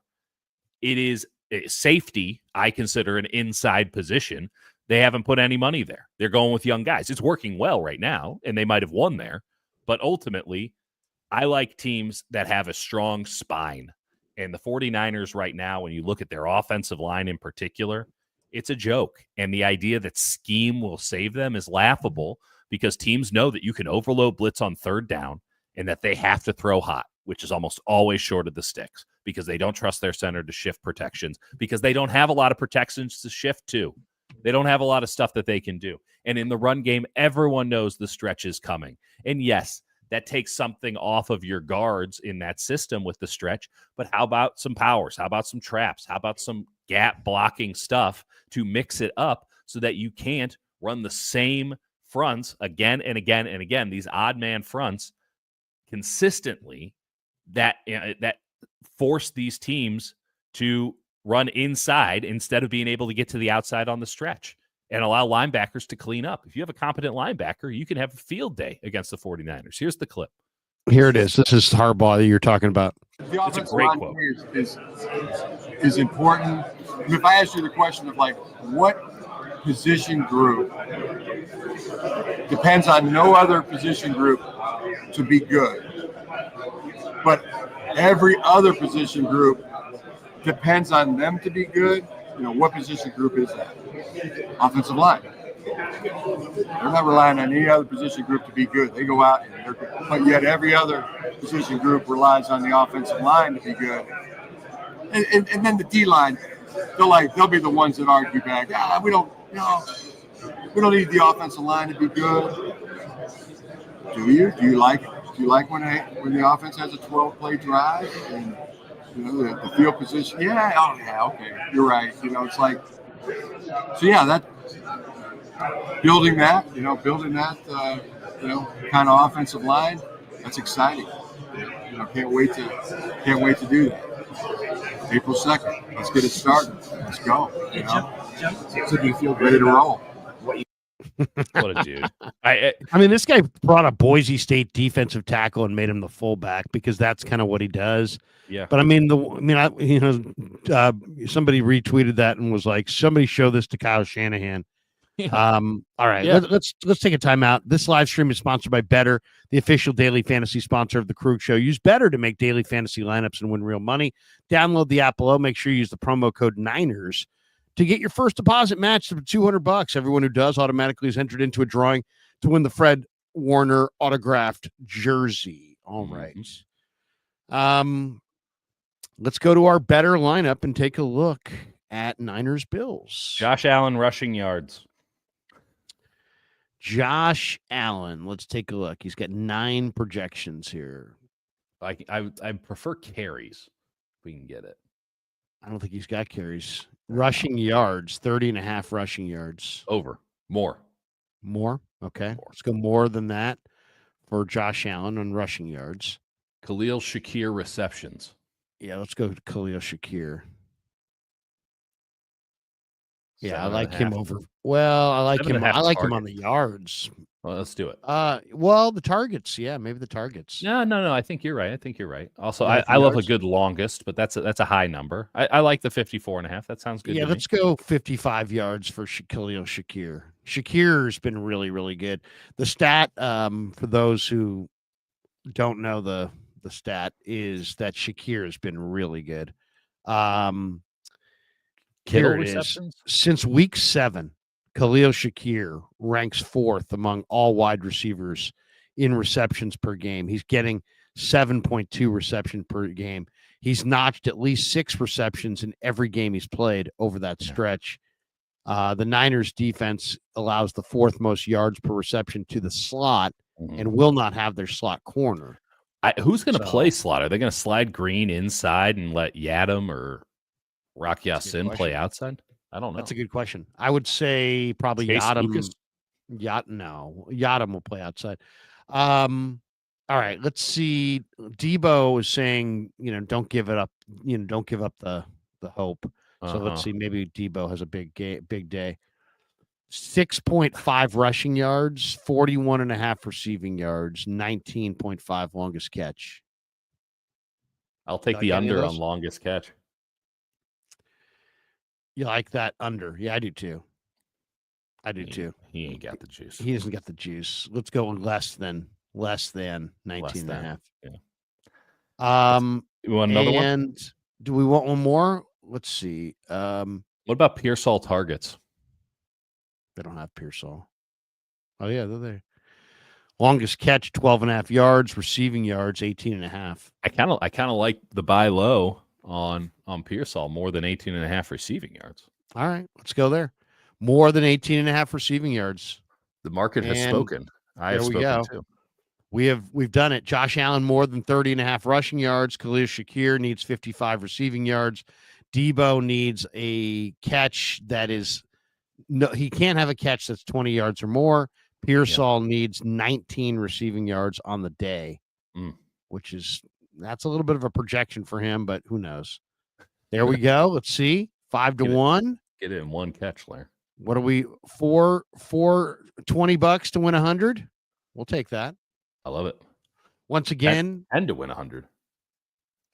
It is safety, I consider, an inside position. They haven't put any money there. They're going with young guys. It's working well right now, and they might have won there. But ultimately, I like teams that have a strong spine. And the 49ers right now, when you look at their offensive line in particular, it's a joke. And the idea that scheme will save them is laughable because teams know that you can overload blitz on 3rd down and that they have to throw hot, which is almost always short of the sticks because they don't trust their center to shift protections because they don't have a lot of protections to shift to. They don't have a lot of stuff that they can do. And in the run game, everyone knows the stretch is coming. And yes, that takes something off of your guards in that system with the stretch. But how about some powers? How about some traps? How about some gap blocking stuff to mix it up so that you can't run the same fronts again and again and again, these odd man fronts consistently that force these teams to run inside instead of being able to get to the outside on the stretch and allow linebackers to clean up. If you have a competent linebacker, you can have a field day against the 49ers. Here's the clip. Here it is. This is Harbaugh that you're talking about. The It's a great quote. Is important. If I ask you the question of what position group depends on no other position group to be good, but every other position group depends on them to be good, what position group is that? Offensive line. They're not relying on any other position group to be good. They go out and they're good. But yet every other position group relies on the offensive line to be good. And then the D-line, they'll be the ones that argue back. We don't need the offensive line to be good. Do you? Do you like when the offense has a 12-play drive and the field position? Yeah, okay, you're right. It's like, so yeah, that building that kind of offensive line, that's exciting. Can't wait to do that. April 2nd, let's get it started. Let's go. So do you feel ready to roll? What a dude. I mean, this guy brought a Boise State defensive tackle and made him the fullback because that's kind of what he does. Yeah. But somebody retweeted that and was like, somebody show this to Kyle Shanahan. Yeah. All right, Yeah. let's take a time out. This live stream is sponsored by Better, the official daily fantasy sponsor of the Krueger Show. Use Better to make daily fantasy lineups and win real money. Download the app below. Make sure you use the promo code Niners to get your first deposit matched up to $200. Everyone who does automatically is entered into a drawing to win the Fred Warner autographed jersey. All right. Let's go to our better lineup and take a look at Niners Bills. Josh Allen rushing yards. Josh Allen. Let's take a look. He's got 9 projections here. I prefer carries if we can get it. I don't think he's got carries. Rushing yards, 30.5 rushing yards. Over. More. Okay. Let's go more than that for Josh Allen on rushing yards. Khalil Shakir receptions. Yeah, let's go to Khalil Shakir. Yeah, I like him over. Well, I like him. I like him on the yards. Well, let's do it. Well, the targets. Yeah, maybe the targets. No. I think you're right. Also, I love a good longest, but that's a high number. I like the 54.5. That sounds good. Yeah, to let's me. go 55 yards for Khalil Shakir. Shakir's been really, really good. The stat, for those who don't know the stat, is that Shakir has been really good. Here it is. Since week 7, Khalil Shakir ranks 4th among all wide receivers in receptions per game. He's getting 7.2 reception per game. He's notched at least 6 receptions in every game he's played over that stretch. The Niners defense allows the 4th most yards per reception to the slot and will not have their slot corner. Who's going to play slot? Are they going to slide Green inside and let Yadam or Rock Yassin play outside? I don't know. That's a good question. I would say probably Yadam. Yadam will play outside. All right, let's see. Debo is saying, don't give it up. Don't give up the hope. So let's see. Maybe Debo has a big day. 6.5 rushing yards, 41.5 receiving yards, 19.5 longest catch. I'll take the under on longest catch. You like that under? Yeah, I do too. He ain't got the juice. He doesn't get the juice. Let's go less than 19.5. Yeah. You want another one? And do we want one more? Let's see. What about Pearsall targets? They don't have Pearsall. Oh yeah, they're there. Longest catch, 12.5 yards. Receiving yards, 18.5. I kind of like the buy low on Pearsall more than 18.5 receiving yards. All right, let's go there. More than 18.5 receiving yards. The market has spoken. I have spoken too. We've done it. Josh Allen more than 30.5 rushing yards. Khalil Shakir needs 55 receiving yards. Debo needs a catch that is he can't have a catch that's 20 yards or more. Pearsall needs 19 receiving yards on the day, which is that's a little bit of a projection for him, but who knows? There we go. Let's see. 5-1. Get it in one catch, Larry. What are we for $20 to win 100? We'll take that. I love it. Once again, 10 to win 100.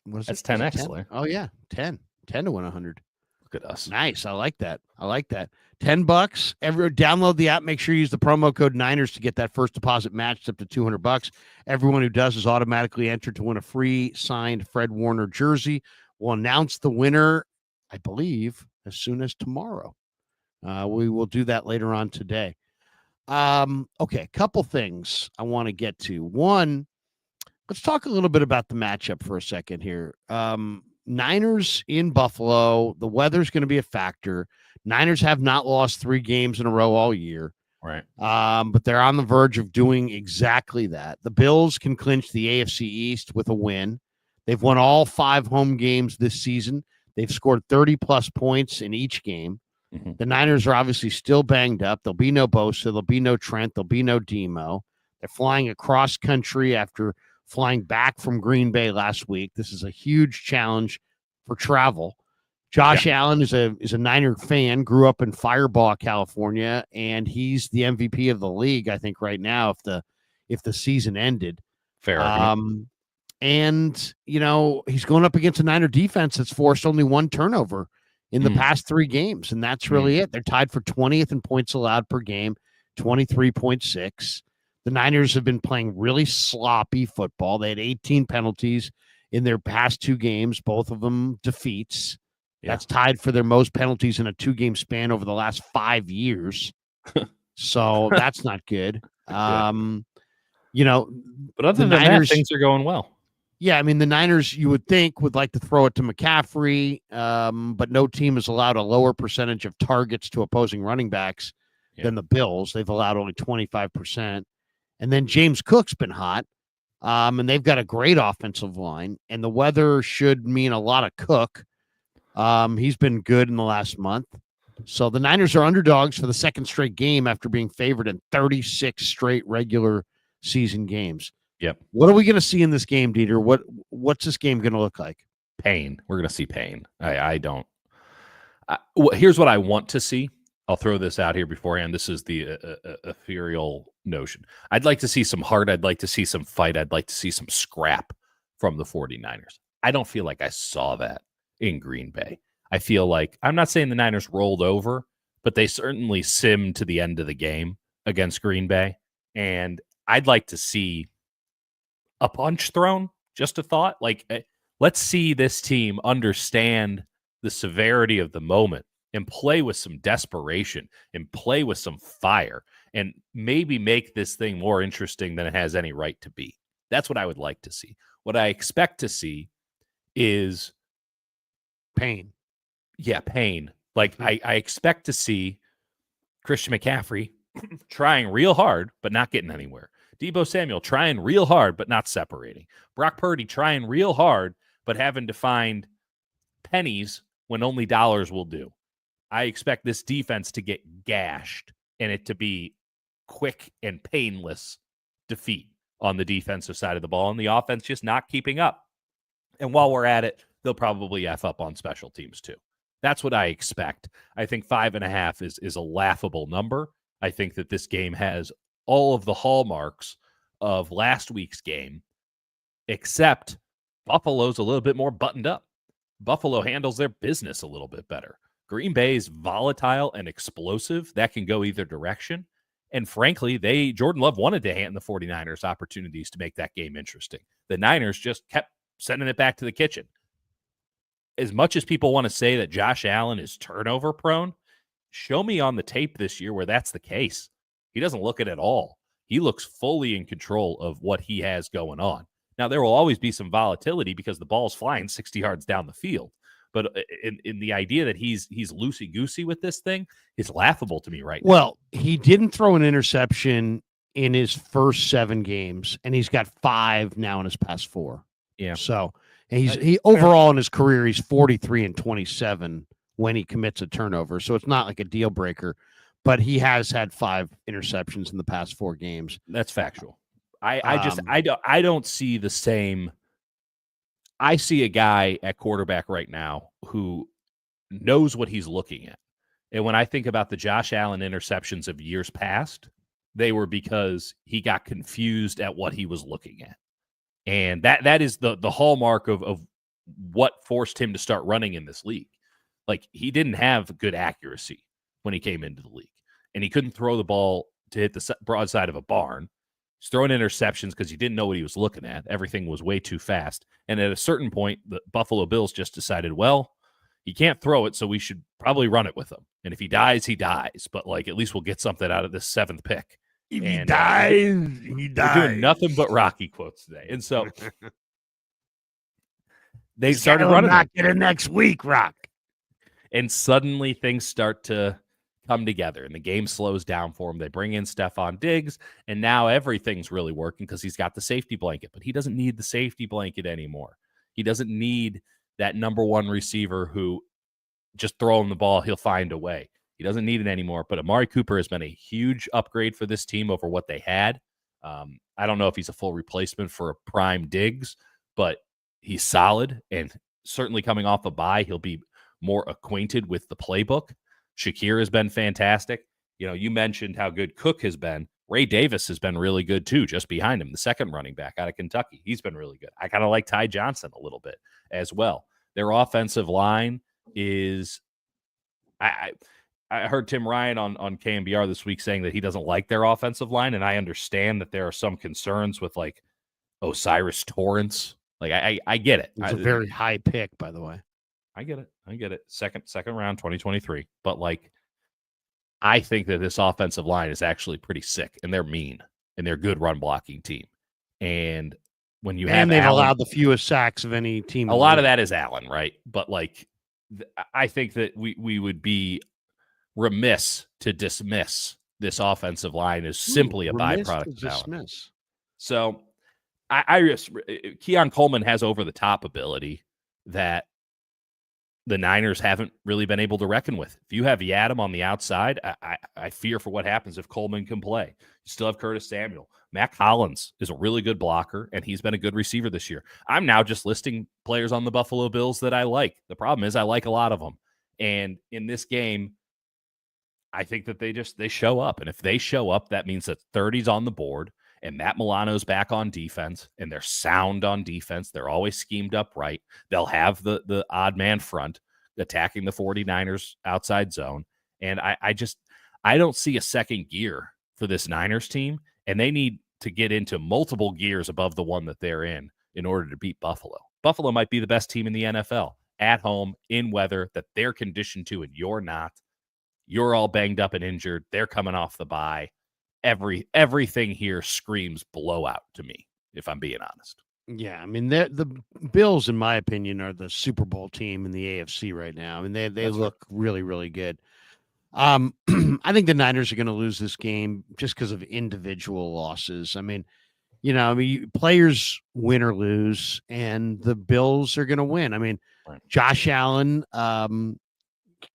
That's 10x, Larry. Oh yeah, 10 to win 100. Look at us. Nice. I like that. $10. Download the app. Make sure you use the promo code Niners to get that first deposit matched up to $200. Everyone who does is automatically entered to win a free signed Fred Warner jersey. We'll announce the winner, I believe, as soon as tomorrow. We will do that later on today. Okay, couple things I want to get to. One, let's talk a little bit about the matchup for a second here. Niners in Buffalo. The weather's going to be a factor. Niners have not lost 3 games in a row all year. Right. But they're on the verge of doing exactly that. The Bills can clinch the AFC East with a win. They've won all 5 home games this season. They've scored 30-plus points in each game. Mm-hmm. The Niners are obviously still banged up. There'll be no Bosa. There'll be no Trent. There'll be no Demo. They're flying across country after flying back from Green Bay last week. This is a huge challenge for travel. Josh Allen is a Niner fan, grew up in Firebaugh, California, and he's the MVP of the league, I think, right now, if the season ended. Fair. And, he's going up against a Niner defense that's forced only 1 turnover in the past 3 games, and that's really it. They're tied for 20th in points allowed per game, 23.6. The Niners have been playing really sloppy football. They had 18 penalties in their past 2 games, both of them defeats. Yeah. That's tied for their most penalties in a 2-game span over the last 5 years. So that's not good. Yeah. You know, But other the than Niners, that, things are going well. yeah, I mean, the Niners, you would think, would like to throw it to McCaffrey, but no team has allowed a lower percentage of targets to opposing running backs than the Bills. They've allowed only 25%. And then James Cook's been hot, and they've got a great offensive line, and the weather should mean a lot of Cook. He's been good in the last month. So the Niners are underdogs for the second straight game after being favored in 36 straight regular season games. Yep. What are we going to see in this game, Dieter? What's this game going to look like? Pain. We're going to see pain. Here's what I want to see. I'll throw this out here beforehand. This is the ethereal notion. I'd like to see some heart. I'd like to see some fight. I'd like to see some scrap from the 49ers. I don't feel like I saw that in Green Bay. I feel like, I'm not saying the Niners rolled over, but they certainly simmed to the end of the game against Green Bay. And I'd like to see a punch thrown, just a thought. Like, let's see this team understand the severity of the moment and play with some desperation and play with some fire and maybe make this thing more interesting than it has any right to be. That's what I would like to see. What I expect to see is pain. Yeah, pain. Like, I expect to see Christian McCaffrey trying real hard, but not getting anywhere. Deebo Samuel trying real hard, but not separating. Brock Purdy trying real hard, but having to find pennies when only dollars will do. I expect this defense to get gashed and it to be quick and painless defeat on the defensive side of the ball, and the offense just not keeping up. And while we're at it, they'll probably F up on special teams too. That's what I expect. I think 5.5 is a laughable number. I think that this game has all of the hallmarks of last week's game, except Buffalo's a little bit more buttoned up. Buffalo handles their business a little bit better. Green Bay's volatile and explosive. That can go either direction. And frankly, Jordan Love wanted to hand the 49ers opportunities to make that game interesting. The Niners just kept sending it back to the kitchen. As much as people want to say that Josh Allen is turnover prone, show me on the tape this year where that's the case. He doesn't look it at all. He looks fully in control of what he has going on. Now, there will always be some volatility because the ball's flying 60 yards down the field. But in the idea that he's loosey-goosey with this thing is laughable to me right now. Well, he didn't throw an interception in his first 7 games, and he's got 5 now in his past 4. Yeah. So he overall in his career, he's 43-27 when he commits a turnover. So it's not like a deal breaker, but he has had 5 interceptions in the past 4 games. That's factual. I don't see the same. I see a guy at quarterback right now who knows what he's looking at. And when I think about the Josh Allen interceptions of years past, they were because he got confused at what he was looking at. And that is the hallmark of what forced him to start running in this league. Like, he didn't have good accuracy when he came into the league, and he couldn't throw the ball to hit the broadside of a barn. He's throwing interceptions because he didn't know what he was looking at. Everything was way too fast. And at a certain point, the Buffalo Bills just decided, well, he can't throw it, so we should probably run it with him. And if he dies, he dies. But, like, at least we'll get something out of this 7th pick. If he dies, he dies. We're doing nothing but Rocky quotes today. And so they started running. Not get it next week, Rock. And suddenly things start to come together and the game slows down for him. They bring in Stephon Diggs, and now everything's really working because he's got the safety blanket, but he doesn't need the safety blanket anymore. He doesn't need that number 1 receiver who just throw him the ball, he'll find a way. He doesn't need it anymore, but Amari Cooper has been a huge upgrade for this team over what they had. I don't know if he's a full replacement for a prime Diggs, but he's solid, and certainly coming off a bye, he'll be more acquainted with the playbook. Shakir has been fantastic. You know, you mentioned how good Cook has been. Ray Davis has been really good too, just behind him, the second running back out of Kentucky. He's been really good. I kind of like Ty Johnson a little bit as well. Their offensive line is I heard Tim Ryan on KMBR this week saying that he doesn't like their offensive line, and I understand that there are some concerns with, like, Osiris Torrance. Like, I get it. It's a very high pick, by the way. I get it. Second round, 2023. But like, I think that this offensive line is actually pretty sick, and they're mean, and they're a good run blocking team. And when you have And they've Allen, allowed the fewest sacks of any team. a lot of that is Allen, right? But like, I think that we would be remiss to dismiss this offensive line as simply a byproduct of Allen. Dismiss. So I just Keon Coleman has over the top ability that the Niners haven't really been able to reckon with. If you have Yadam on the outside, I fear for what happens if Coleman can play. You still have Curtis Samuel. Matt Collins is a really good blocker, and he's been a good receiver this year. I'm now just listing players on the Buffalo Bills that I like. The problem is I like a lot of them. And in this game, I think that they show up. And if they show up, that means that 30's on the board, and Matt Milano's back on defense, and they're sound on defense. They're always schemed up right. They'll have the odd man front attacking the 49ers outside zone. And I don't see a second gear for this Niners team, and they need to get into multiple gears above the one that they're in order to beat Buffalo. Buffalo might be the best team in the NFL at home in weather that they're conditioned to, and you're not. You're all banged up and injured. They're coming off the bye. Everything here screams blowout to me, if I'm being honest. Yeah, I mean, the Bills, in my opinion, are the Super Bowl team in the AFC right now. I mean, they look really, really good. I think the Niners are going to lose this game just because of individual losses. I mean, players win or lose, and the Bills are going to win. I mean, Right. Josh Allen,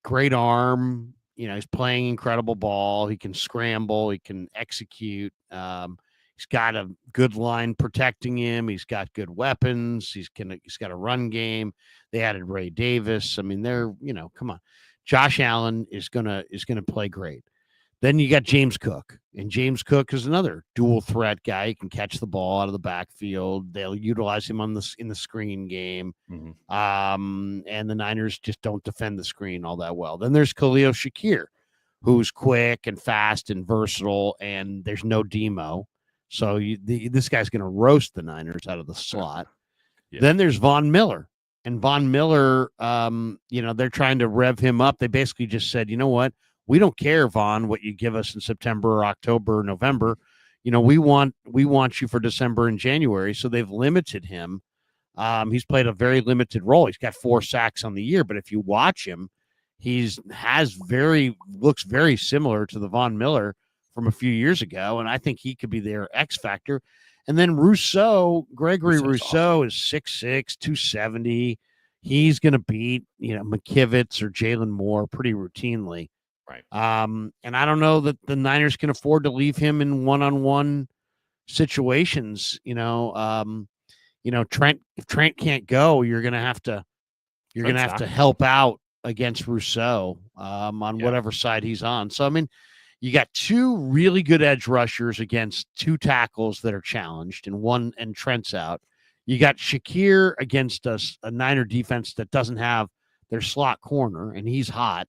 great arm. He's playing incredible ball. He can scramble. He can execute. He's got a good line protecting him. He's got good weapons. He's got a run game. They added Ray Davis. I mean, come on. Josh Allen is gonna play great. Then you got James Cook, and James Cook is another dual threat guy. He can catch the ball out of the backfield. They'll utilize him in the screen game. Mm-hmm. And the Niners just don't defend the screen all that well. Then there's Khalil Shakir, who's quick and fast and versatile, and there's no Demo. So this guy's going to roast the Niners out of the slot. Yeah. Then there's Von Miller. And Von Miller, they're trying to rev him up. They basically just said, you know what? We don't care, Von, what you give us in September or October or November. We want you for December and January. So they've limited him. He's played a very limited role. He's got 4 sacks on the year, but if you watch him, looks very similar to the Von Miller from a few years ago, and I think he could be their X factor. And then Gregory Rousseau is 6'6", 270. He's going to beat McKivitz or Jalen Moore pretty routinely. Right. And I don't know that the Niners can afford to leave him in one-on-one situations. Trent, if Trent can't go, you're going to have to help out against Rousseau on whatever side he's on. So, I mean, you got 2 really good edge rushers against 2 tackles that are challenged, and Trent's out. You got Shakir against a Niner defense that doesn't have their slot corner, and he's hot.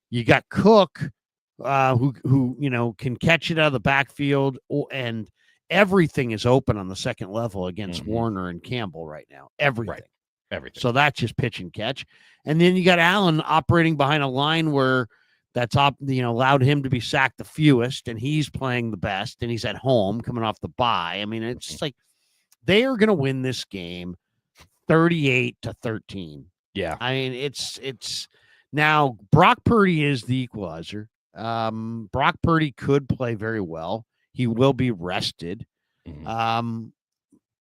You got Cook, who can catch it out of the backfield, and everything is open on the second level against Warner and Campbell right now. Everything. Right. Everything. So that's just pitch and catch. And then you got Allen operating behind a line where that's allowed him to be sacked the fewest, and he's playing the best, and he's at home coming off the bye. I mean, it's just like they are going to win this game 38-13. Yeah. I mean, it's now Brock Purdy is the equalizer. Brock Purdy could play very well. He will be rested. And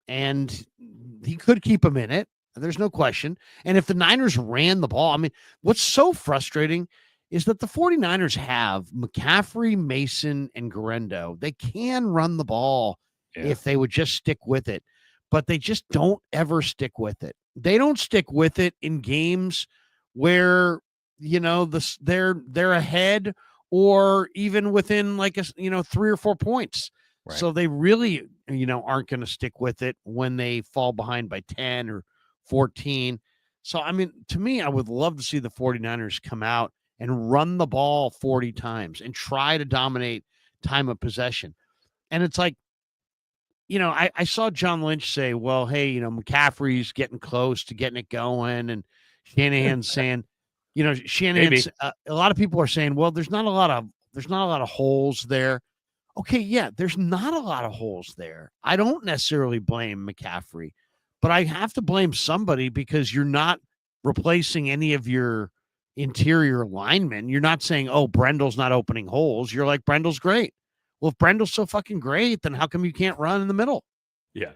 he could keep him in it. There's no question. And if the Niners ran the ball, I mean, what's so frustrating is that the 49ers have McCaffrey, Mason, and Garendo. They can run the ball if they would just stick with it, but they just don't ever stick with it. They don't stick with it in games where, they're ahead or even within 3 or 4 points. Right. So they really, aren't going to stick with it when they fall behind by 10 or 14. So, I mean, to me, I would love to see the 49ers come out and run the ball 40 times and try to dominate time of possession. And it's like, I saw John Lynch say, well, hey, McCaffrey's getting close to getting it going. And, Shanahan's saying, Shanahan's a lot of people are saying, well, there's not a lot of holes there. Okay, yeah, there's not a lot of holes there. I don't necessarily blame McCaffrey, but I have to blame somebody because you're not replacing any of your interior linemen. You're not saying, oh, Brendel's not opening holes. You're like, Brendel's great. Well, if Brendel's so fucking great, then how come you can't run in the middle? Yeah.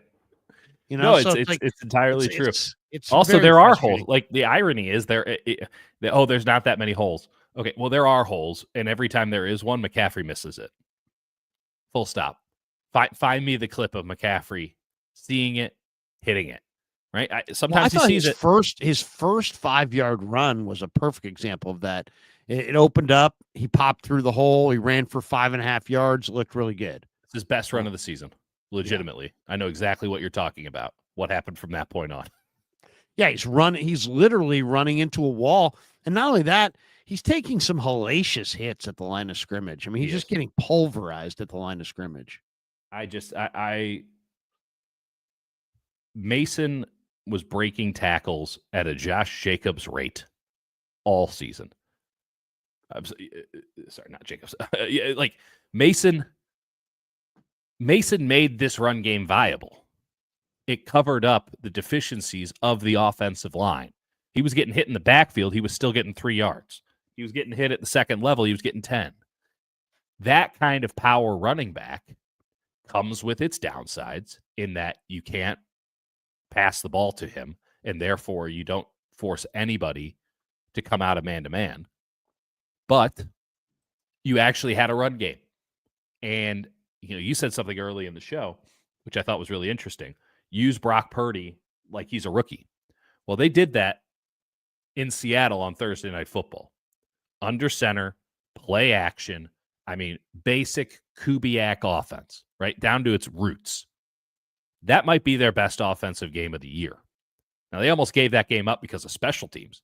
No, it's entirely true. It's also, there are holes. Like, the irony is there's not that many holes. Okay, well, there are holes, and every time there is one, McCaffrey misses it. Full stop. Find me the clip of McCaffrey seeing it, hitting it. Right? Sometimes he sees it. His first 5-yard run was a perfect example of that. It opened up. He popped through the hole. He ran for 5.5 yards. It looked really good. It's his best run of the season. Legitimately. Yeah. I know exactly what you're talking about. What happened from that point on. Yeah, he's literally running into a wall. And not only that, he's taking some hellacious hits at the line of scrimmage. I mean, he's just getting pulverized at the line of scrimmage. Mason was breaking tackles at a Josh Jacobs rate all season. Sorry, not Jacobs. Like Mason made this run game viable. It covered up the deficiencies of the offensive line. He was getting hit in the backfield. He was still getting 3 yards. He was getting hit at the second level. He was getting 10. That kind of power running back comes with its downsides in that you can't pass the ball to him, and therefore you don't force anybody to come out of man-to-man. But you actually had a run game. And you said something early in the show, which I thought was really interesting. Use Brock Purdy like he's a rookie. Well, they did that in Seattle on Thursday Night Football. Under center, play action. I mean, basic Kubiak offense, right? Down to its roots. That might be their best offensive game of the year. Now, they almost gave that game up because of special teams.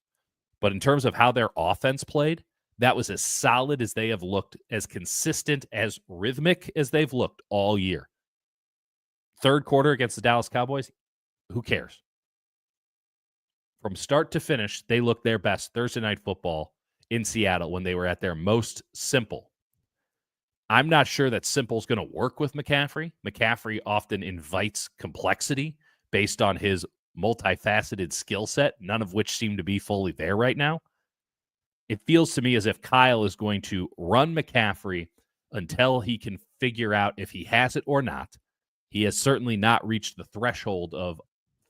But in terms of how their offense played, that was as solid as they have looked, as consistent, as rhythmic as they've looked all year. Third quarter against the Dallas Cowboys, who cares? From start to finish, they looked their best Thursday Night Football in Seattle when they were at their most simple. I'm not sure that simple is going to work with McCaffrey. McCaffrey often invites complexity based on his multifaceted skill set, none of which seem to be fully there right now. It feels to me as if Kyle is going to run McCaffrey until he can figure out if he has it or not. He has certainly not reached the threshold of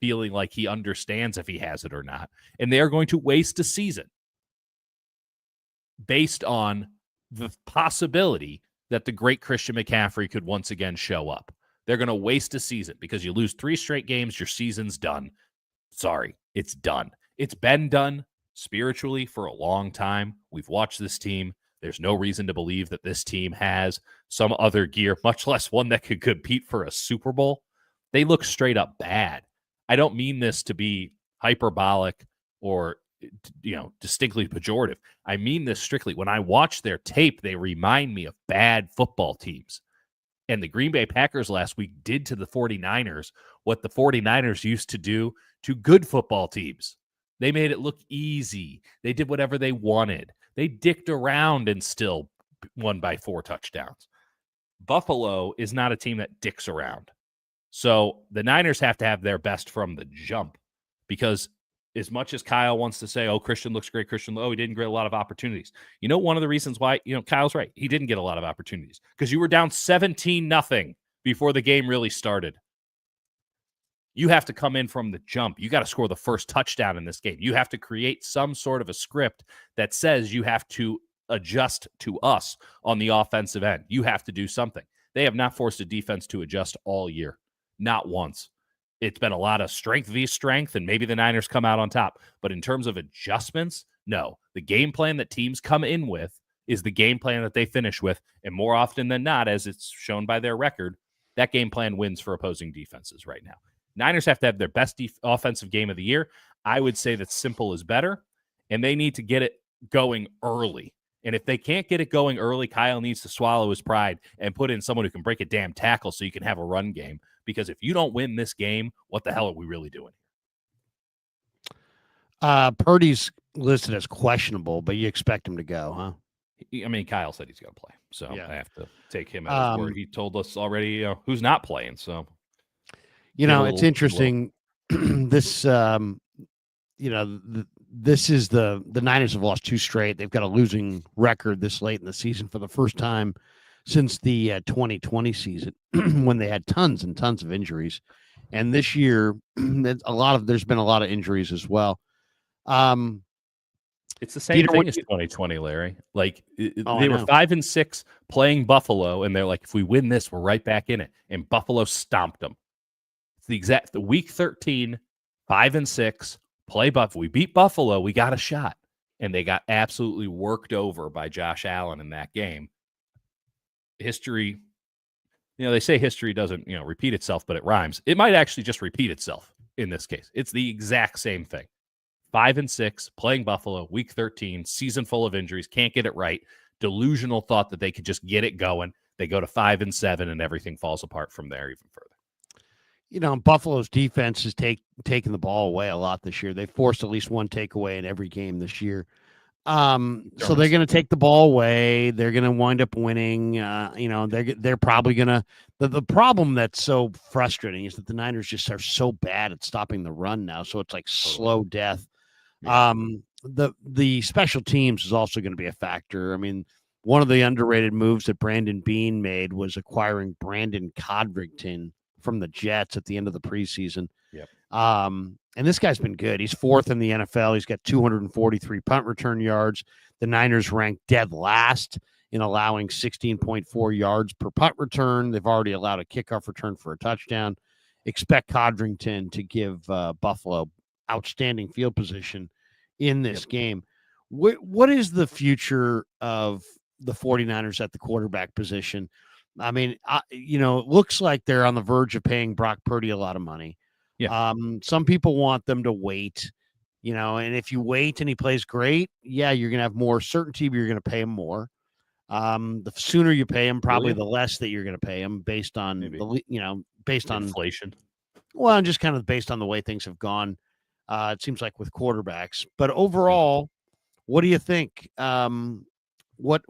feeling like he understands if he has it or not. And they are going to waste a season based on the possibility that the great Christian McCaffrey could once again show up. They're going to waste a season because you lose 3 straight games, your season's done. Sorry, it's done. It's been done spiritually for a long time. We've watched this team. There's no reason to believe that this team has some other gear, much less one that could compete for a Super Bowl. They look straight up bad. I don't mean this to be hyperbolic or distinctly pejorative. I mean this strictly. When I watch their tape, they remind me of bad football teams. And the Green Bay Packers last week did to the 49ers what the 49ers used to do to good football teams. They made it look easy. They did whatever they wanted. They dicked around and still won by 4 touchdowns. Buffalo is not a team that dicks around. So the Niners have to have their best from the jump, because as much as Kyle wants to say, oh, Christian looks great, he didn't get a lot of opportunities. One of the reasons why, Kyle's right. He didn't get a lot of opportunities because you were down 17-0 before the game really started. You have to come in from the jump. You got to score the first touchdown in this game. You have to create some sort of a script that says you have to adjust to us on the offensive end. You have to do something. They have not forced a defense to adjust all year. Not once. It's been a lot of strength v. strength, and maybe the Niners come out on top. But in terms of adjustments, no. The game plan that teams come in with is the game plan that they finish with, and more often than not, as it's shown by their record, that game plan wins for opposing defenses right now. Niners have to have their best offensive game of the year. I would say that simple is better, and they need to get it going early. And if they can't get it going early, Kyle needs to swallow his pride and put in someone who can break a damn tackle so you can have a run game. Because if you don't win this game, what the hell are we really doing? Purdy's listed as questionable, but you expect him to go, huh? I mean, Kyle said he's going to play, so Yeah. I have to take him at his word. He told us already who's not playing, so it's interesting. This, this is the Niners have lost 2 straight. They've got a losing record this late in the season for the first time since the 2020 season when they had tons and tons of injuries. And this year, there's been a lot of injuries as well. It's the same thing as 2020, Larry. Like they were 5-6 playing Buffalo, and they're like, if we win this, we're right back in it. And Buffalo stomped them. It's the week 13, 5-6, play Buffalo. We beat Buffalo, we got a shot. And they got absolutely worked over by Josh Allen in that game. History, they say history doesn't, repeat itself, but it rhymes. It might actually just repeat itself in this case. It's the exact same thing. 5-6, playing Buffalo, week 13, season full of injuries, can't get it right. Delusional thought that they could just get it going. They go to 5-7, and everything falls apart from there even further. Buffalo's defense has taken the ball away a lot this year. They forced at least one takeaway in every game this year. So they're going to take the ball away. They're going to wind up winning. They're probably going to. The problem that's so frustrating is that the Niners just are so bad at stopping the run now. So it's like slow death. Yeah. The special teams is also going to be a factor. I mean, one of the underrated moves that Brandon Beane made was acquiring Brandon Codrington from the Jets at the end of the preseason. Yep. And this guy's been good. He's 4th in the NFL. He's got 243 punt return yards. The Niners rank dead last in allowing 16.4 yards per punt return. They've already allowed a kickoff return for a touchdown. Expect Codrington to give Buffalo outstanding field position in this game. What is the future of the 49ers at the quarterback position? I mean, it looks like they're on the verge of paying Brock Purdy a lot of money. Yeah. Some people want them to wait, and if you wait and he plays great, you're going to have more certainty, but you're going to pay him more. The sooner you pay him, probably the less that you're going to pay him based on based on inflation. Well, and just kind of based on the way things have gone. It seems like with quarterbacks, but overall, what do you think? What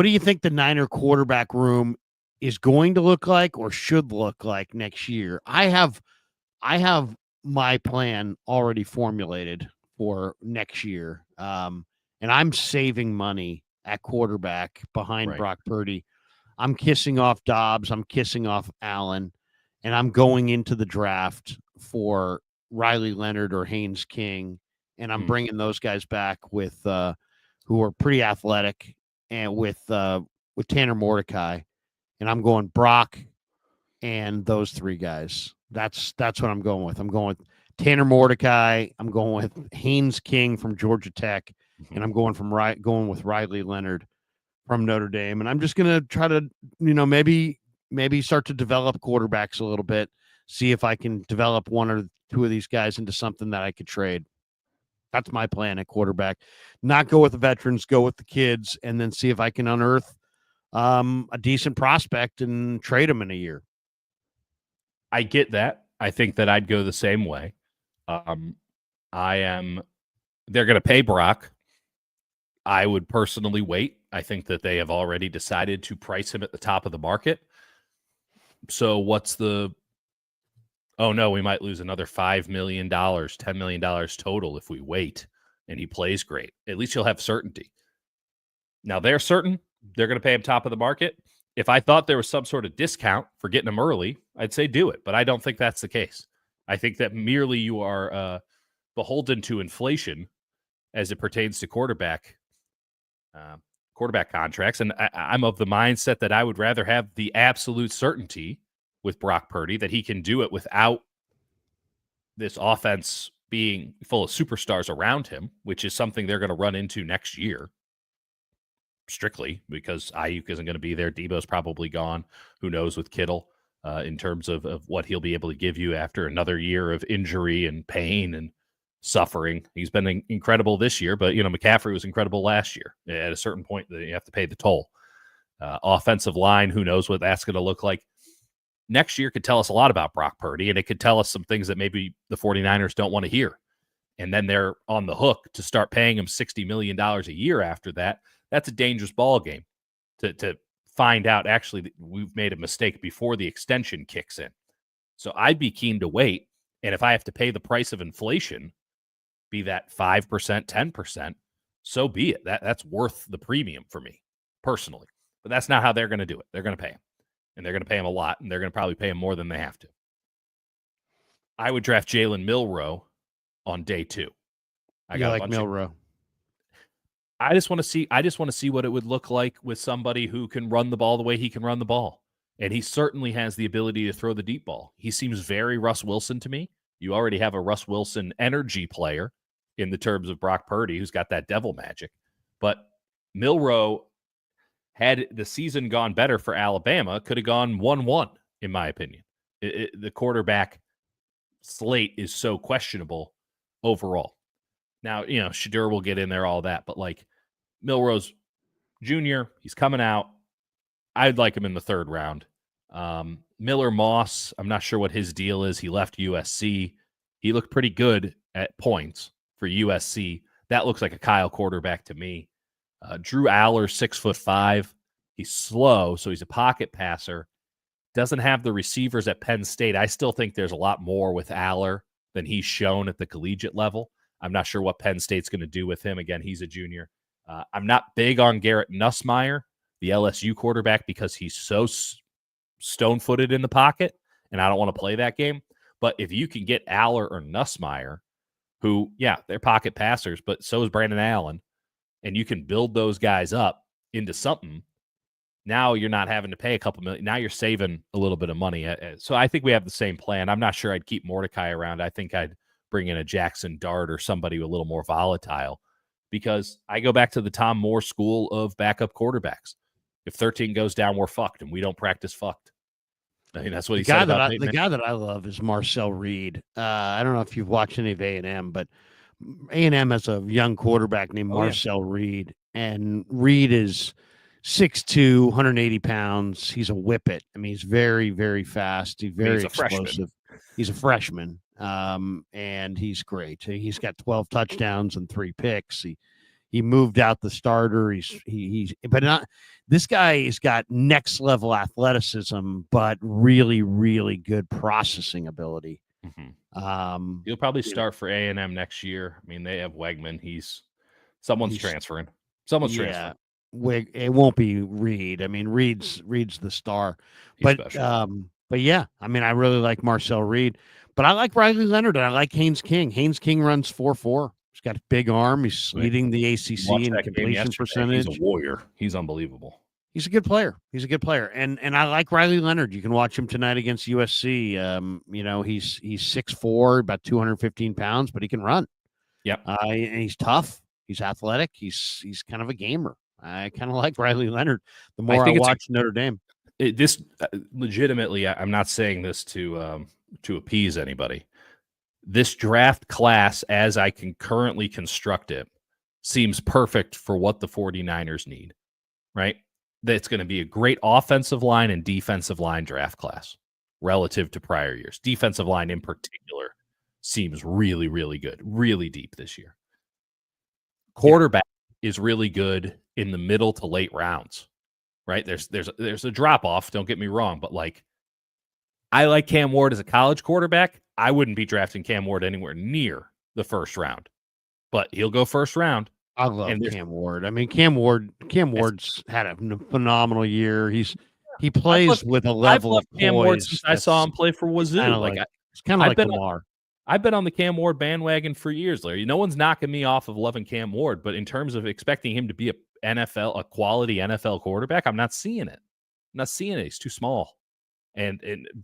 do you think the Niner quarterback room is going to look like or should look like next year? I have my plan already formulated for next year. And I'm saving money at quarterback behind Brock Purdy. I'm kissing off Dobbs. I'm kissing off Allen. And I'm going into the draft for Riley Leonard or Haynes King. And I'm bringing those guys back with who are pretty athletic and with Tanner Mordecai. And I'm going Brock and those 3 guys. That's what I'm going with. I'm going with Tanner Mordecai. I'm going with Haynes King from Georgia Tech, and I'm going with Riley Leonard from Notre Dame. And I'm just going to try to, maybe start to develop quarterbacks a little bit, see if I can develop 1 or 2 of these guys into something that I could trade. That's my plan at quarterback. Not go with the veterans, go with the kids, and then see if I can unearth a decent prospect and trade him in a year. I get that. I think that I'd go the same way. They're going to pay Brock. I would personally wait. I think that they have already decided to price him at the top of the market. So oh no, we might lose another $5 million, $10 million total if we wait and he plays great. At least you'll have certainty. Now they're certain they're going to pay him top of the market. If I thought there was some sort of discount for getting him early, I'd say do it. But I don't think that's the case. I think that merely you are beholden to inflation as it pertains to quarterback contracts. And I'm of the mindset that I would rather have the absolute certainty with Brock Purdy that he can do it without this offense being full of superstars around him, which is something they're going to run into next year. Strictly because Ayuk isn't going to be there. Debo's probably gone. Who knows with Kittle in terms of what he'll be able to give you after another year of injury and pain and suffering. He's been incredible this year, but McCaffrey was incredible last year. At a certain point, you have to pay the toll. Offensive line, who knows what that's going to look like. next year could tell us a lot about Brock Purdy, and it could tell us some things that maybe the 49ers don't want to hear. And then they're on the hook to start paying him $60 million a year after that. That's a dangerous ball game to find out actually that we've made a mistake before the extension kicks in. So I'd be keen to wait. And if I have to pay the price of inflation, be that 5%, 10%, so be it. That's worth the premium for me personally. But that's not how they're going to do it. They're going to pay him. And they're going to pay him a lot. And they're going to probably pay him more than they have to. I would draft Jalen Milroe on day 2. I got like Milroe. I just want to see what it would look like with somebody who can run the ball the way he can run the ball. And he certainly has the ability to throw the deep ball. He seems very Russ Wilson to me. You already have a Russ Wilson energy player in the terms of Brock Purdy, who's got that devil magic. But Milroe, had the season gone better for Alabama, could have gone 1-1, in my opinion. The quarterback slate is so questionable overall. Now, Shadur will get in there, all that. But, like, Milroe's junior, he's coming out. I'd like him in the 3rd round. Miller Moss, I'm not sure what his deal is. He left USC. He looked pretty good at points for USC. That looks like a Kyle quarterback to me. Drew Aller, 6'5". He's slow, so he's a pocket passer. Doesn't have the receivers at Penn State. I still think there's a lot more with Aller than he's shown at the collegiate level. I'm not sure what Penn State's going to do with him. Again, he's a junior. I'm not big on Garrett Nussmeier, the LSU quarterback, because he's so stone-footed in the pocket, and I don't want to play that game. But if you can get Aller or Nussmeier, who, yeah, they're pocket passers, but so is Brandon Allen, and you can build those guys up into something, now you're not having to pay a couple million. Now you're saving a little bit of money. So I think we have the same plan. I'm not sure I'd keep Mordecai around. I think I'd bring in a Jackson Dart or somebody a little more volatile, because I go back to the Tom Moore school of backup quarterbacks. If 13 goes down, we're fucked, and we don't practice fucked. I mean, that's what he said about the guy that I love is Marcel Reed. I don't know if you've watched any of A&M, but A&M has a young quarterback named Marcel Reed, and Reed is 6'2", 180 pounds. He's a whippet. I mean, he's very, very fast. He's very explosive. He's a freshman, and he's great. He's got 12 touchdowns and 3 picks. He moved out the starter. This guy has got next level athleticism, but really, really good processing ability. Mm-hmm. He'll probably start for A&M next year. I mean, they have Wegman. Someone's transferring. Transferring. It won't be Reed. I mean, Reed's the star. But yeah, I mean, I really like Marcel Reed, but I like Riley Leonard and I like Haynes King. Haynes King runs 4.4. He's got a big arm. He's leading the ACC in completion percentage. He's a warrior. He's unbelievable. He's a good player. And I like Riley Leonard. You can watch him tonight against USC. He's 6'4", about 215 pounds, but he can run. Yep. And he's tough. He's athletic. He's kind of a gamer. I kind of like Riley Leonard the more I watch Notre Dame. Legitimately, I'm not saying this to appease anybody. This draft class, as I can currently construct it, seems perfect for what the 49ers need, right? That's going to be a great offensive line and defensive line draft class relative to prior years. Defensive line in particular seems really, really good, really deep this year. Quarterback is really good in the middle to late rounds, right? There's a drop off. Don't get me wrong, but like, I like Cam Ward as a college quarterback. I wouldn't be drafting Cam Ward anywhere near the 1st round, but he'll go 1st round. I love Cam Ward. I mean, Cam Ward's had a phenomenal year. He plays with a level of Cam Ward since I saw him play for Wazoo. It's kind of like Lamar. I've been on the Cam Ward bandwagon for years, Larry. No one's knocking me off of loving Cam Ward, but in terms of expecting him to be a quality NFL quarterback, I'm not seeing it. He's too small and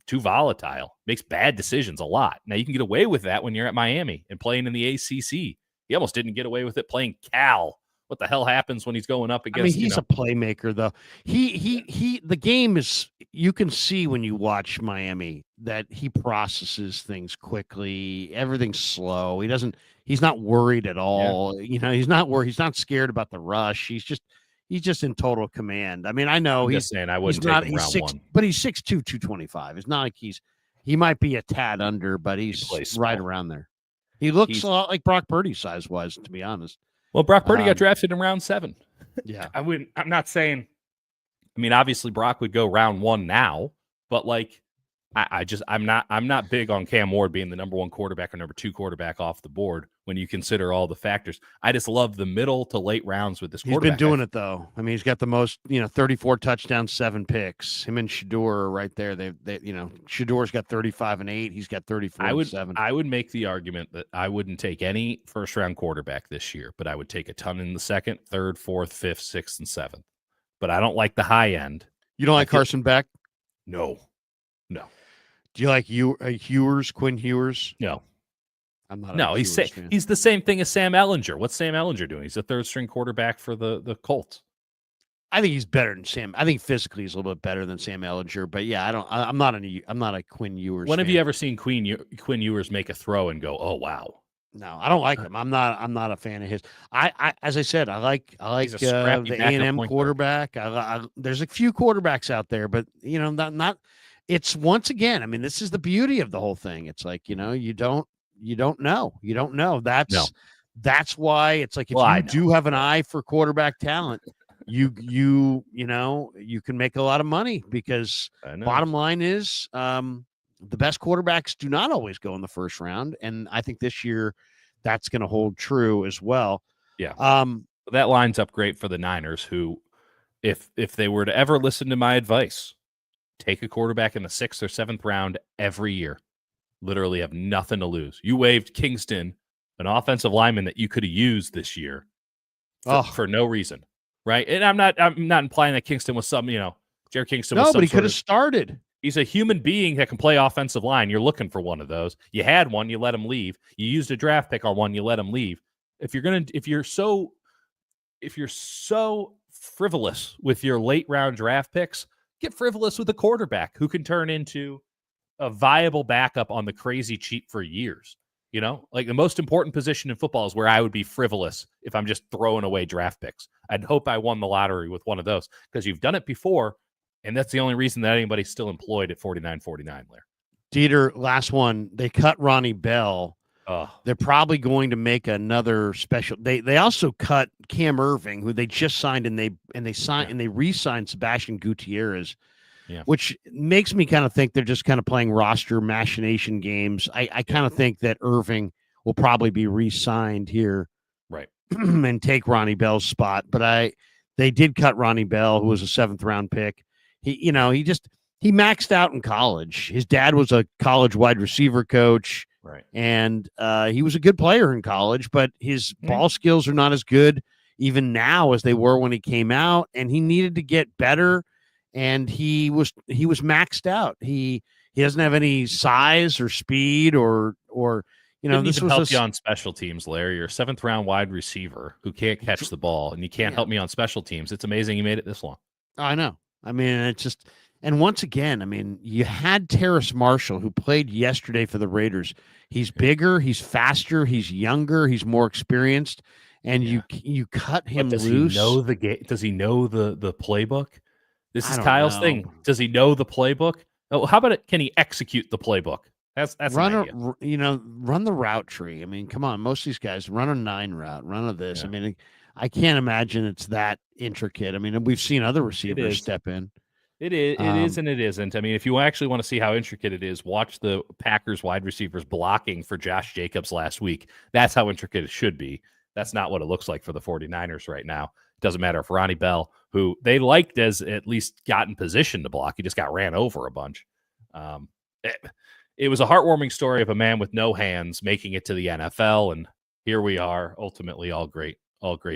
too volatile. Makes bad decisions a lot. Now, you can get away with that when you're at Miami and playing in the ACC. He almost didn't get away with it playing Cal. What the hell happens when he's going up against? I mean, he's a playmaker, though. The game is. You can see when you watch Miami that he processes things quickly. Everything's slow. He's not worried at all. Yeah. He's not worried. He's not scared about the rush. he's just in total command. I mean, I know I'm he's just saying I he's wouldn't not take him he's round 6, one. but he's 6'2", 225. It's not like he might be a tad under, but he's plays right small. around there. He looks He's- a lot like Brock Purdy size wise, to be honest. Well, Brock Purdy got Um, drafted in round 7. Yeah. I'm not saying. I mean, obviously Brock would go round 1 now, but like, I'm not big on Cam Ward being the number 1 quarterback or number 2 quarterback off the board when you consider all the factors. I just love the middle to late rounds with this He's quarterback. been doing it though. I mean, he's got the most, 34 touchdowns, 7 picks. Him and Shador are right there. They Shador's got 35 and 8. He's got 34 and 7. I would make the argument that I wouldn't take any first round quarterback this year, but I would take a ton in the 2nd, 3rd, 4th, 5th, 6th, and 7th. But I don't like the high end. You don't like Carson Beck? No. Do you like Quinn Ewers? No. I'm not. No, he's the same thing as Sam Ehlinger. What's Sam Ehlinger doing? He's a 3rd string quarterback for the Colts. I think he's better than Sam. I think physically he's a little bit better than Sam Ehlinger. But yeah, I'm not a Quinn Ewers. When have fan. you ever seen Quinn Ewers make a throw and go, "Oh wow"? No, I don't like him. I'm not a fan of his. As I said, I like He's a scrappy the backup A&M point guard. quarterback. There's a few quarterbacks out there, but not. It's once again. I mean, this is the beauty of the whole thing. It's like you don't know. That's why it's like if you do have an eye for quarterback talent, you can make a lot of money because bottom line is the best quarterbacks do not always go in the first round, and I think this year that's going to hold true as well. Yeah. That lines up great for the Niners, who, if they were to ever listen to my advice, take a quarterback in the 6th or 7th round every year. Literally have nothing to lose. You waived Kingston, an offensive lineman that you could have used this year for no reason, right? And I'm not implying that Kingston was some, Jared Kingston was some but he could have started. He's a human being that can play offensive line. You're looking for one of those. You had one, you let him leave. You used a draft pick on one, you let him leave. If you're so frivolous with your late round draft picks, get frivolous with a quarterback who can turn into a viable backup on the crazy cheap for years. Like the most important position in football is where I would be frivolous if I'm just throwing away draft picks. I'd hope I won the lottery with one of those because you've done it before. And that's the only reason that anybody's still employed at 49.49, Lair. Dieter, last one. They cut Ronnie Bell. They're probably going to make another special. They also cut Cam Irving, who they just signed, and they re-signed Sebastian Gutierrez, which makes me kind of think they're just kind of playing roster machination games. I kind of think that Irving will probably be re-signed here, right, and take Ronnie Bell's spot. But they did cut Ronnie Bell, who was a 7th round pick. He maxed out in college. His dad was a college wide receiver coach. Right. And he was a good player in college, but his ball skills are not as good even now as they were when he came out, and he needed to get better, and he was maxed out. He doesn't have any size or speed or this was help you on special teams, Larry. You're a 7th round wide receiver who can't catch the ball, and you can't help me on special teams. It's amazing you made it this long. I know. I mean, it's just, and once again, I mean, you had Terrace Marshall, who played yesterday for the Raiders. He's bigger, he's faster, he's younger, he's more experienced, and you cut him loose. He know the game? Does he know the playbook? This is Kyle's thing. Does he know the playbook? Oh, how about it? Can he execute the playbook? That's run the route tree. I mean, come on, most of these guys run a 9 route, run a this. I mean, I can't imagine it's that intricate. I mean, we've seen other receivers step in. It is and it isn't. I mean, if you actually want to see how intricate it is, watch the Packers wide receivers blocking for Josh Jacobs last week. That's how intricate it should be. That's not what it looks like for the 49ers right now. It doesn't matter if Ronnie Bell, who they liked as at least got in position to block, he just got ran over a bunch. It was a heartwarming story of a man with no hands making it to the NFL, and here we are. Ultimately, all great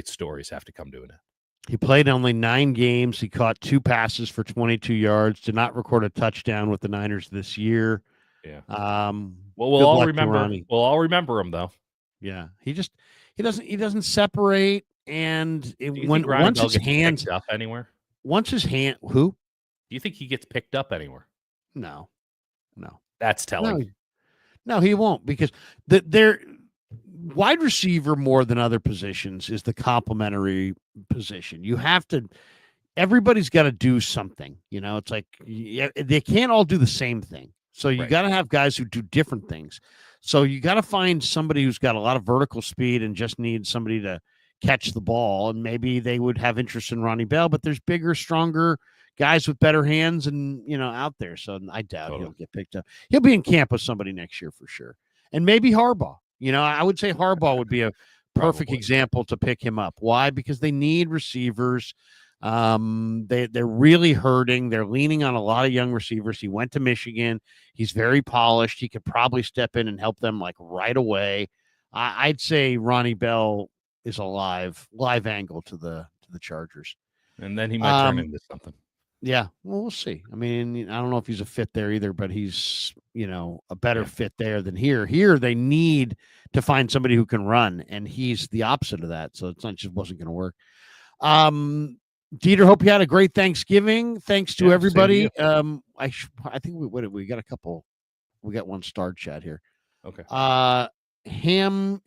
stories have to come to an end. He played only 9 games. He caught 2 passes for 22 yards. Did not record a touchdown with the Niners this year. Yeah. Well, we'll all remember. We'll all remember him though. Yeah. He doesn't separate. And once his hands up anywhere. Once his hand, who? Do you think he gets picked up anywhere? No. That's telling. No, he won't, because wide receiver more than other positions is the complementary position. You have to. Everybody's got to do something. It's like they can't all do the same thing. So you got to have guys who do different things. So you got to find somebody who's got a lot of vertical speed and just needs somebody to catch the ball. And maybe they would have interest in Ronnie Bell, but there's bigger, stronger guys with better hands and, out there. So I doubt he'll get picked up. He'll be in camp with somebody next year for sure. And maybe Harbaugh. I would say Harbaugh would be a perfect example to pick him up. Why? Because they need receivers. They're really hurting. They're leaning on a lot of young receivers. He went to Michigan. He's very polished. He could probably step in and help them like right away. I'd say Ronnie Bell is a live angle to the Chargers. And then he might turn into something. Yeah, well, we'll see. I mean, I don't know if he's a fit there either, but he's, a better fit there than here. Here, they need to find somebody who can run, and he's the opposite of that. So it's not just wasn't going to work. Dieter, hope you had a great Thanksgiving. Thanks to everybody. I think we got a couple. We got one star chat here. Okay. Ham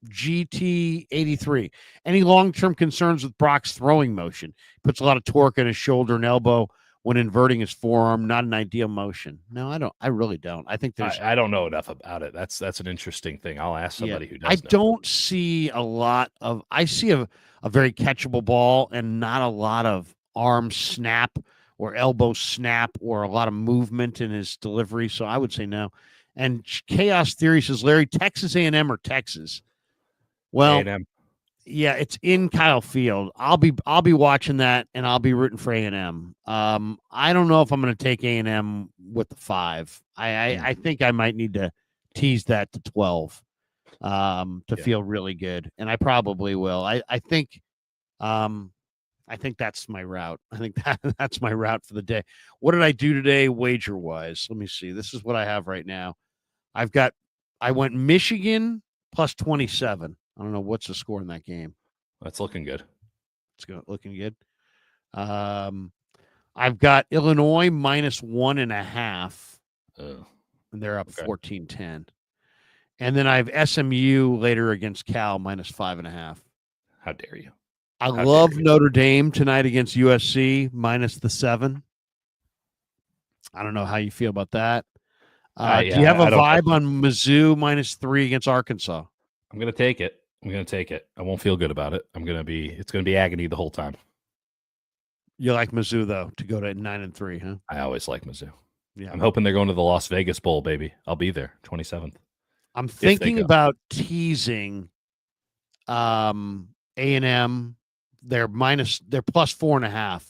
GT 83. Any long-term concerns with Brock's throwing motion? Puts a lot of torque in his shoulder and elbow when inverting his forearm. Not an ideal motion. No, I don't. I really don't. I think there's. I don't know enough about it. That's an interesting thing. I'll ask somebody who does. I don't see a lot of. I see a very catchable ball and not a lot of arm snap or elbow snap or a lot of movement in his delivery. So I would say no. And Chaos Theory says, Larry, Texas A&M or Texas? Well, A&M. Yeah, it's in Kyle Field. I'll be watching that, and I'll be rooting for A&M. I don't know if I'm going to take A&M with the 5. I think I might need to tease that to 12 to feel really good, and I probably will. I think that's my route. I think that's my route for the day. What did I do today, wager wise? Let me see. This is what I have right now. I went Michigan plus 27. I don't know what's the score in that game. That's looking good. It's looking good. I've got Illinois minus 1.5. And they're up 14-10. And then I have SMU later against Cal minus 5.5. How dare you? I love Notre Dame tonight against USC minus the 7. I don't know how you feel about that. Do you have a vibe on Mizzou minus 3 against Arkansas? I'm going to take it. I won't feel good about it. It's going to be agony the whole time. You like Mizzou though to go to 9-3, huh? I always like Mizzou. Yeah. I'm hoping they're going to the Las Vegas Bowl, baby. I'll be there 27th. I'm thinking about teasing A&M. They're plus 4.5.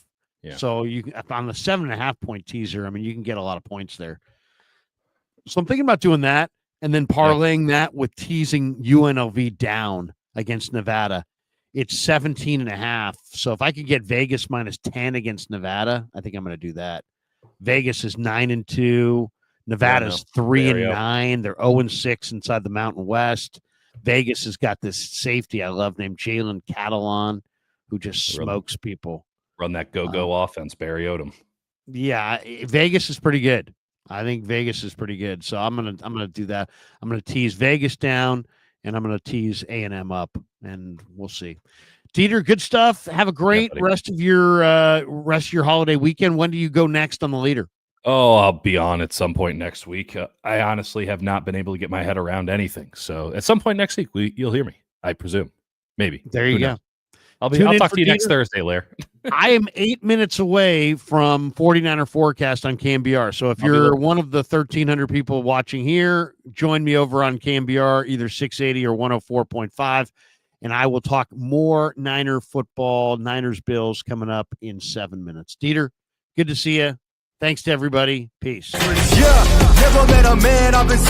Yeah. So on the 7.5 point teaser, I mean, you can get a lot of points there. So I'm thinking about doing that. And then parlaying that with teasing UNLV down against Nevada. It's 17.5. So if I could get Vegas minus 10 against Nevada, I think I'm going to do that. Vegas is 9-2. Nevada's 3-9. They're 0-6 inside the Mountain West. Vegas has got this safety I love named Jalen Catalon, who just smokes people. Run that go offense, Barry Odom. Yeah, Vegas is pretty good. I think Vegas is pretty good. So I'm gonna do that. I'm gonna tease Vegas down, and I'm gonna tease A&M up, and we'll see. Dieter, good stuff. Have a great rest of your holiday weekend. When do you go next on the leader? Oh, I'll be on at some point next week. I honestly have not been able to get my head around anything. So at some point next week, you'll hear me. I presume, maybe. There you go. I'll talk to you next Thursday, Lair. I am 8 minutes away from 49er Forecast on KMBR. So if you're one of the 1,300 people watching here, join me over on KMBR, either 680 or 104.5. And I will talk more Niner football, Niners Bills coming up in 7 minutes. Dieter, good to see you. Thanks to everybody. Peace. Yeah, never met a man I've been